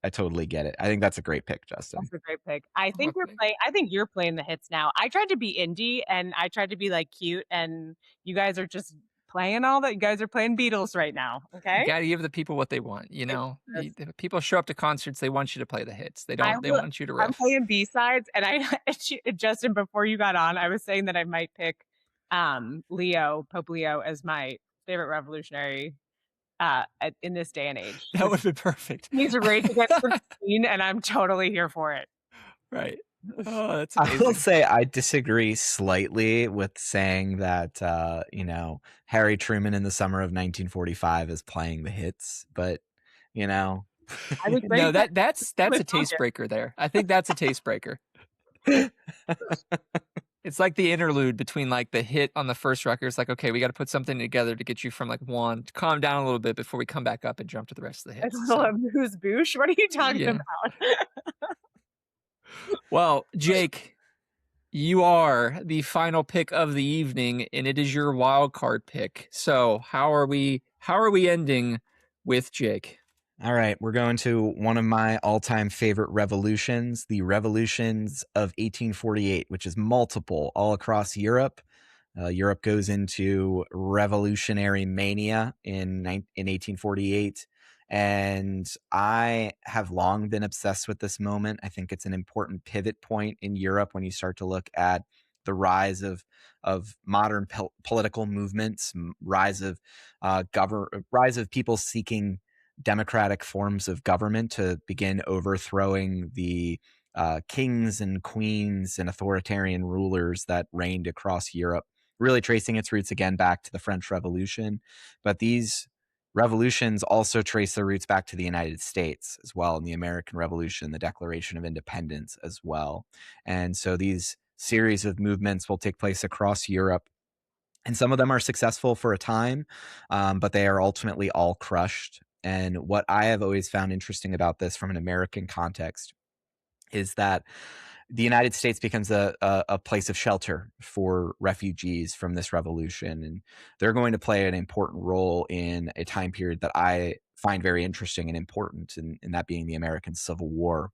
Speaker 3: get it. I think that's a great pick, Justin.
Speaker 2: That's a great pick. I think
Speaker 1: Lovely.
Speaker 2: you're playing the hits now. I tried to be indie and I tried to be like cute and you guys are just playing all that. You guys are playing Beatles right now.
Speaker 1: You
Speaker 2: Okay.
Speaker 1: got to give the people what they want.
Speaker 2: Yes.
Speaker 1: If people show up to concerts, they want you to play the hits. They
Speaker 2: I
Speaker 1: don't. They
Speaker 2: will,
Speaker 1: want you to
Speaker 2: I'm
Speaker 1: riff.
Speaker 2: playing B-sides and Justin, before you got on, I was saying that I might pick Pope Leo as my favorite revolutionary in this day and age.
Speaker 1: That would be perfect.
Speaker 2: He's a Rage Against the Machine and I'm totally here for it.
Speaker 1: Right. Oh, that's
Speaker 3: I will
Speaker 1: amazing.
Speaker 3: say I disagree slightly with saying that Harry Truman in the summer of 1945 is playing the hits, but
Speaker 2: I would
Speaker 1: No,
Speaker 2: rate
Speaker 1: that's a
Speaker 2: with
Speaker 1: taste
Speaker 2: Roger.
Speaker 1: breaker there. I think that's a taste breaker. It's like the interlude between like the hit on the first record. It's like, okay, we got to put something together to get you from like one to calm down a little bit before we come back up and jump to the rest of the
Speaker 2: It's
Speaker 1: hits.
Speaker 2: a little amuse bouche. What are you talking
Speaker 1: Yeah.
Speaker 2: about?
Speaker 1: Well, Jake, you are the final pick of the evening, and it is your wild card pick. So how are we ending with Jake?
Speaker 3: All right, we're going to one of my all-time favorite revolutions, the revolutions of 1848, which is multiple all across Europe. Europe goes into revolutionary mania in 1848. And I have long been obsessed with this moment. I think it's an important pivot point in Europe when you start to look at the rise of modern political movements, rise of people seeking democratic forms of government to begin overthrowing the kings and queens and authoritarian rulers that reigned across Europe, really tracing its roots again back to the French Revolution. But these revolutions also trace their roots back to the United States as well, in the American Revolution, the Declaration of Independence as well. And so these series of movements will take place across Europe. And some of them are successful for a time, but they are ultimately all crushed. And what I have always found interesting about this from an American context is that the United States becomes a place of shelter for refugees from this revolution. And they're going to play an important role in a time period that I find very interesting and important, and that being the American Civil War.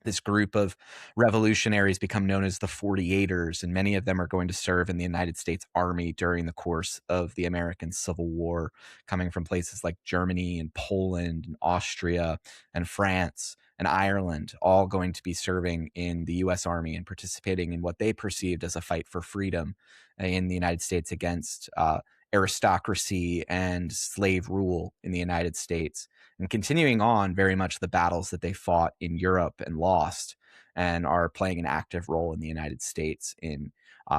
Speaker 3: This group of revolutionaries become known as the 48ers, and many of them are going to serve in the United States Army during the course of the American Civil War, coming from places like Germany and Poland and Austria and France and Ireland, all going to be serving in the U.S. Army and participating in what they perceived as a fight for freedom in the United States against aristocracy and slave rule in the United States, and continuing on very much the battles that they fought in Europe and lost, and are playing an active role in the United States in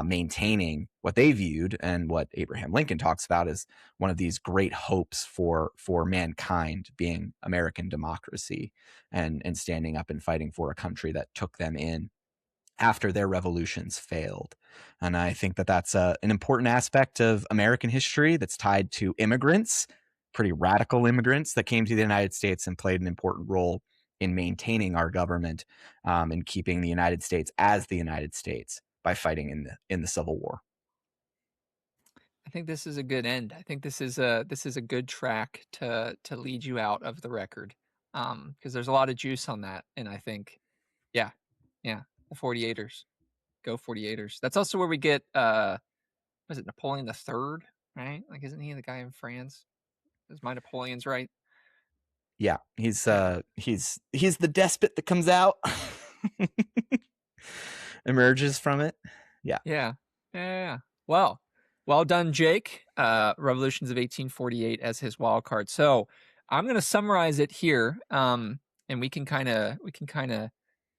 Speaker 3: maintaining what they viewed and what Abraham Lincoln talks about as one of these great hopes for mankind, being American democracy and standing up and fighting for a country that took them in after their revolutions failed. And I think that that's an important aspect of American history that's tied to immigrants, pretty radical immigrants that came to the United States and played an important role in maintaining our government and keeping the United States as the United States by fighting in the Civil War.
Speaker 1: I think this is a good end. I think this is a good track to lead you out of the record, because there's a lot of juice on that, and I think, yeah, the 48ers, go 48ers. That's also where we get was it Napoleon III, right? Like, isn't he the guy in France? Is my Napoleon's right?
Speaker 3: Yeah, he's the despot that comes out, emerges from it. Yeah. Well done, Jake. Revolutions of 1848 as his wild card. So I'm going to summarize it here, and we can kind of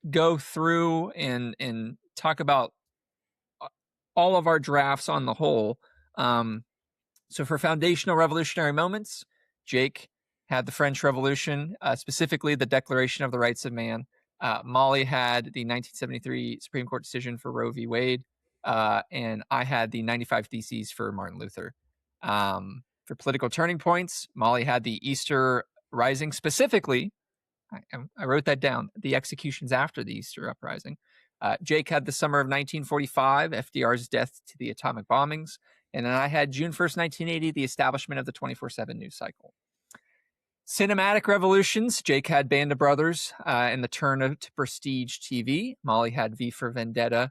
Speaker 3: go through and talk about all of our drafts on the whole. So for foundational revolutionary moments, Jake had the French Revolution, specifically the Declaration of the Rights of Man. Molly had the 1973 Supreme Court decision for Roe v. Wade, and I had the 95 Theses for Martin Luther. For political turning points, Molly had the Easter Rising, specifically, I wrote that down, the executions after the Easter Uprising. Jake had the summer of 1945, FDR's death to the atomic bombings. And then I had June 1st, 1980, the establishment of the 24/7 news cycle. Cinematic revolutions, Jake had Band of Brothers and the turn to prestige TV. Molly had V for Vendetta.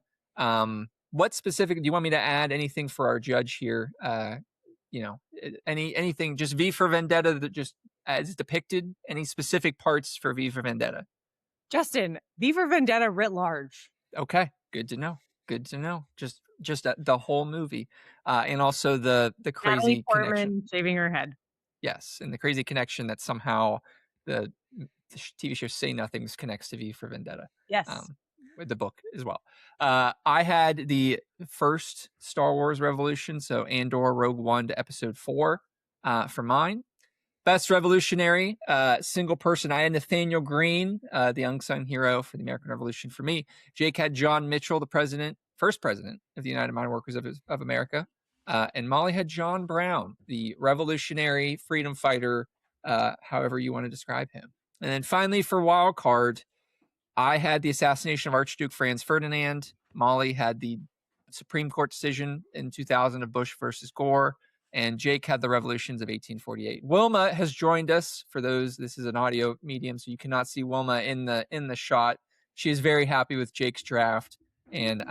Speaker 3: What specific, do you want me to add anything for our judge here? Anything, just V for Vendetta that just as depicted, any specific parts for V for Vendetta?
Speaker 2: Justin, V for Vendetta writ large.
Speaker 1: Okay, good to know. Just the whole movie, and also the crazy
Speaker 2: Natalie Portman
Speaker 1: connection.
Speaker 2: shaving her head.
Speaker 1: Yes, and the crazy connection that somehow the TV show Say Nothings connects to V for Vendetta.
Speaker 2: Yes.
Speaker 1: With the book as well. I had the first Star Wars Revolution, so Andor, Rogue One to Episode 4 for mine. Best revolutionary, single person, I had Nathaniel Greene, the unsung hero for the American Revolution for me. Jake had John Mitchell, the first president of the United Mine Workers of America. And Molly had John Brown, the revolutionary freedom fighter, however you want to describe him. And then finally, for wild card, I had the assassination of Archduke Franz Ferdinand. Molly had the Supreme Court decision in 2000 of Bush versus Gore. And Jake had the revolutions of 1848. Wilma has joined us. For those, this is an audio medium, so you cannot see Wilma in the shot. She is very happy with Jake's draft, and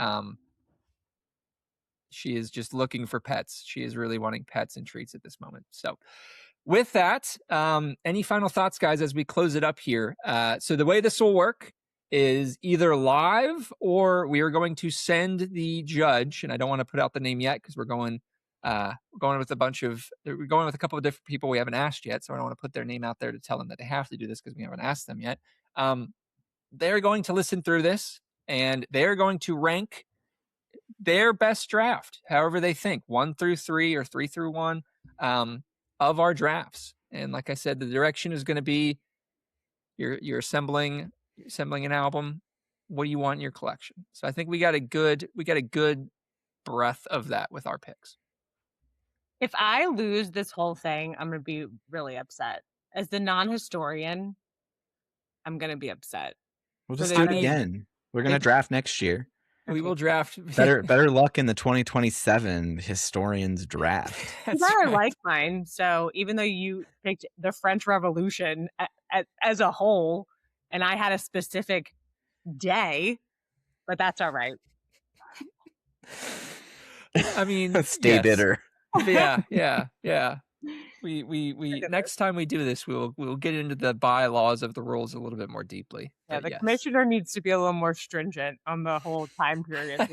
Speaker 1: she is just looking for pets. She is really wanting pets and treats at this moment. So with that, any final thoughts, guys, as we close it up here? So the way this will work is either live, or we are going to send the judge, and I don't want to put out the name yet because we're going with a couple of different people we haven't asked yet, so I don't want to put their name out there to tell them that they have to do this because we haven't asked them yet. They're going to listen through this, and they're going to rank their best draft, however they think, 1 through 3 or 3 through 1, of our drafts. And like I said, the direction is going to be you're assembling an album. What do you want in your collection? So I think we got a good breadth of that with our picks.
Speaker 2: If I lose this whole thing, I'm going to be really upset. As the non-historian, I'm going to be upset.
Speaker 3: We'll just do it again. We're going to draft next year.
Speaker 1: We will draft.
Speaker 3: Better luck in the 2027 historians draft.
Speaker 2: That's right. I like mine. So even though you picked the French Revolution as a whole, and I had a specific day, but that's all right.
Speaker 1: I mean,
Speaker 3: stay bitter.
Speaker 1: Yeah. We next time we do this, we'll get into the bylaws of the rules a little bit more deeply.
Speaker 2: Yeah, the commissioner needs to be a little more stringent on the whole time period.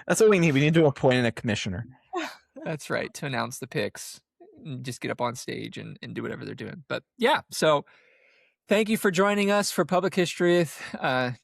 Speaker 3: That's what we need. We need to appoint a commissioner.
Speaker 1: That's right, to announce the picks. Just get up on stage and do whatever they're doing. But yeah, so thank you for joining us for Public History with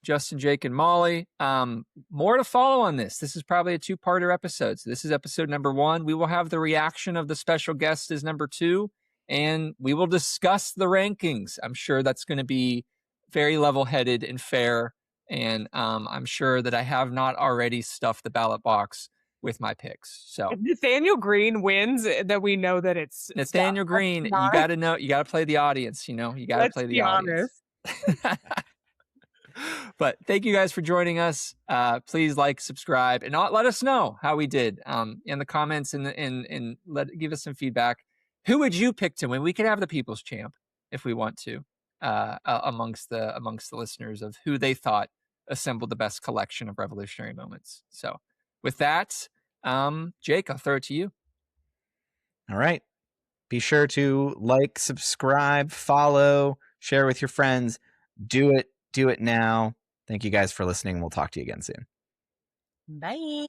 Speaker 1: Justin, Jake, and Molly. More to follow on this. This is probably a 2-parter episode. So this is episode number 1. We will have the reaction of the special guest as number 2, and we will discuss the rankings. I'm sure that's going to be very level-headed and fair, and I'm sure that I have not already stuffed the ballot box with my picks. So
Speaker 2: if Nathaniel Green wins, then we know that it's
Speaker 1: Nathaniel Green. You got to know. You got to play the audience. You got to play the audience. But thank you guys for joining us. Please like, subscribe, and let us know how we did in the comments and give us some feedback. Who would you pick to win? We could have the People's Champ if we want to amongst the listeners of who they thought assembled the best collection of revolutionary moments. So with that, Jake, I'll throw it to you.
Speaker 3: All right. Be sure to like, subscribe, follow, share with your friends. Do it now. Thank you guys for listening. We'll talk to you again soon.
Speaker 2: Bye.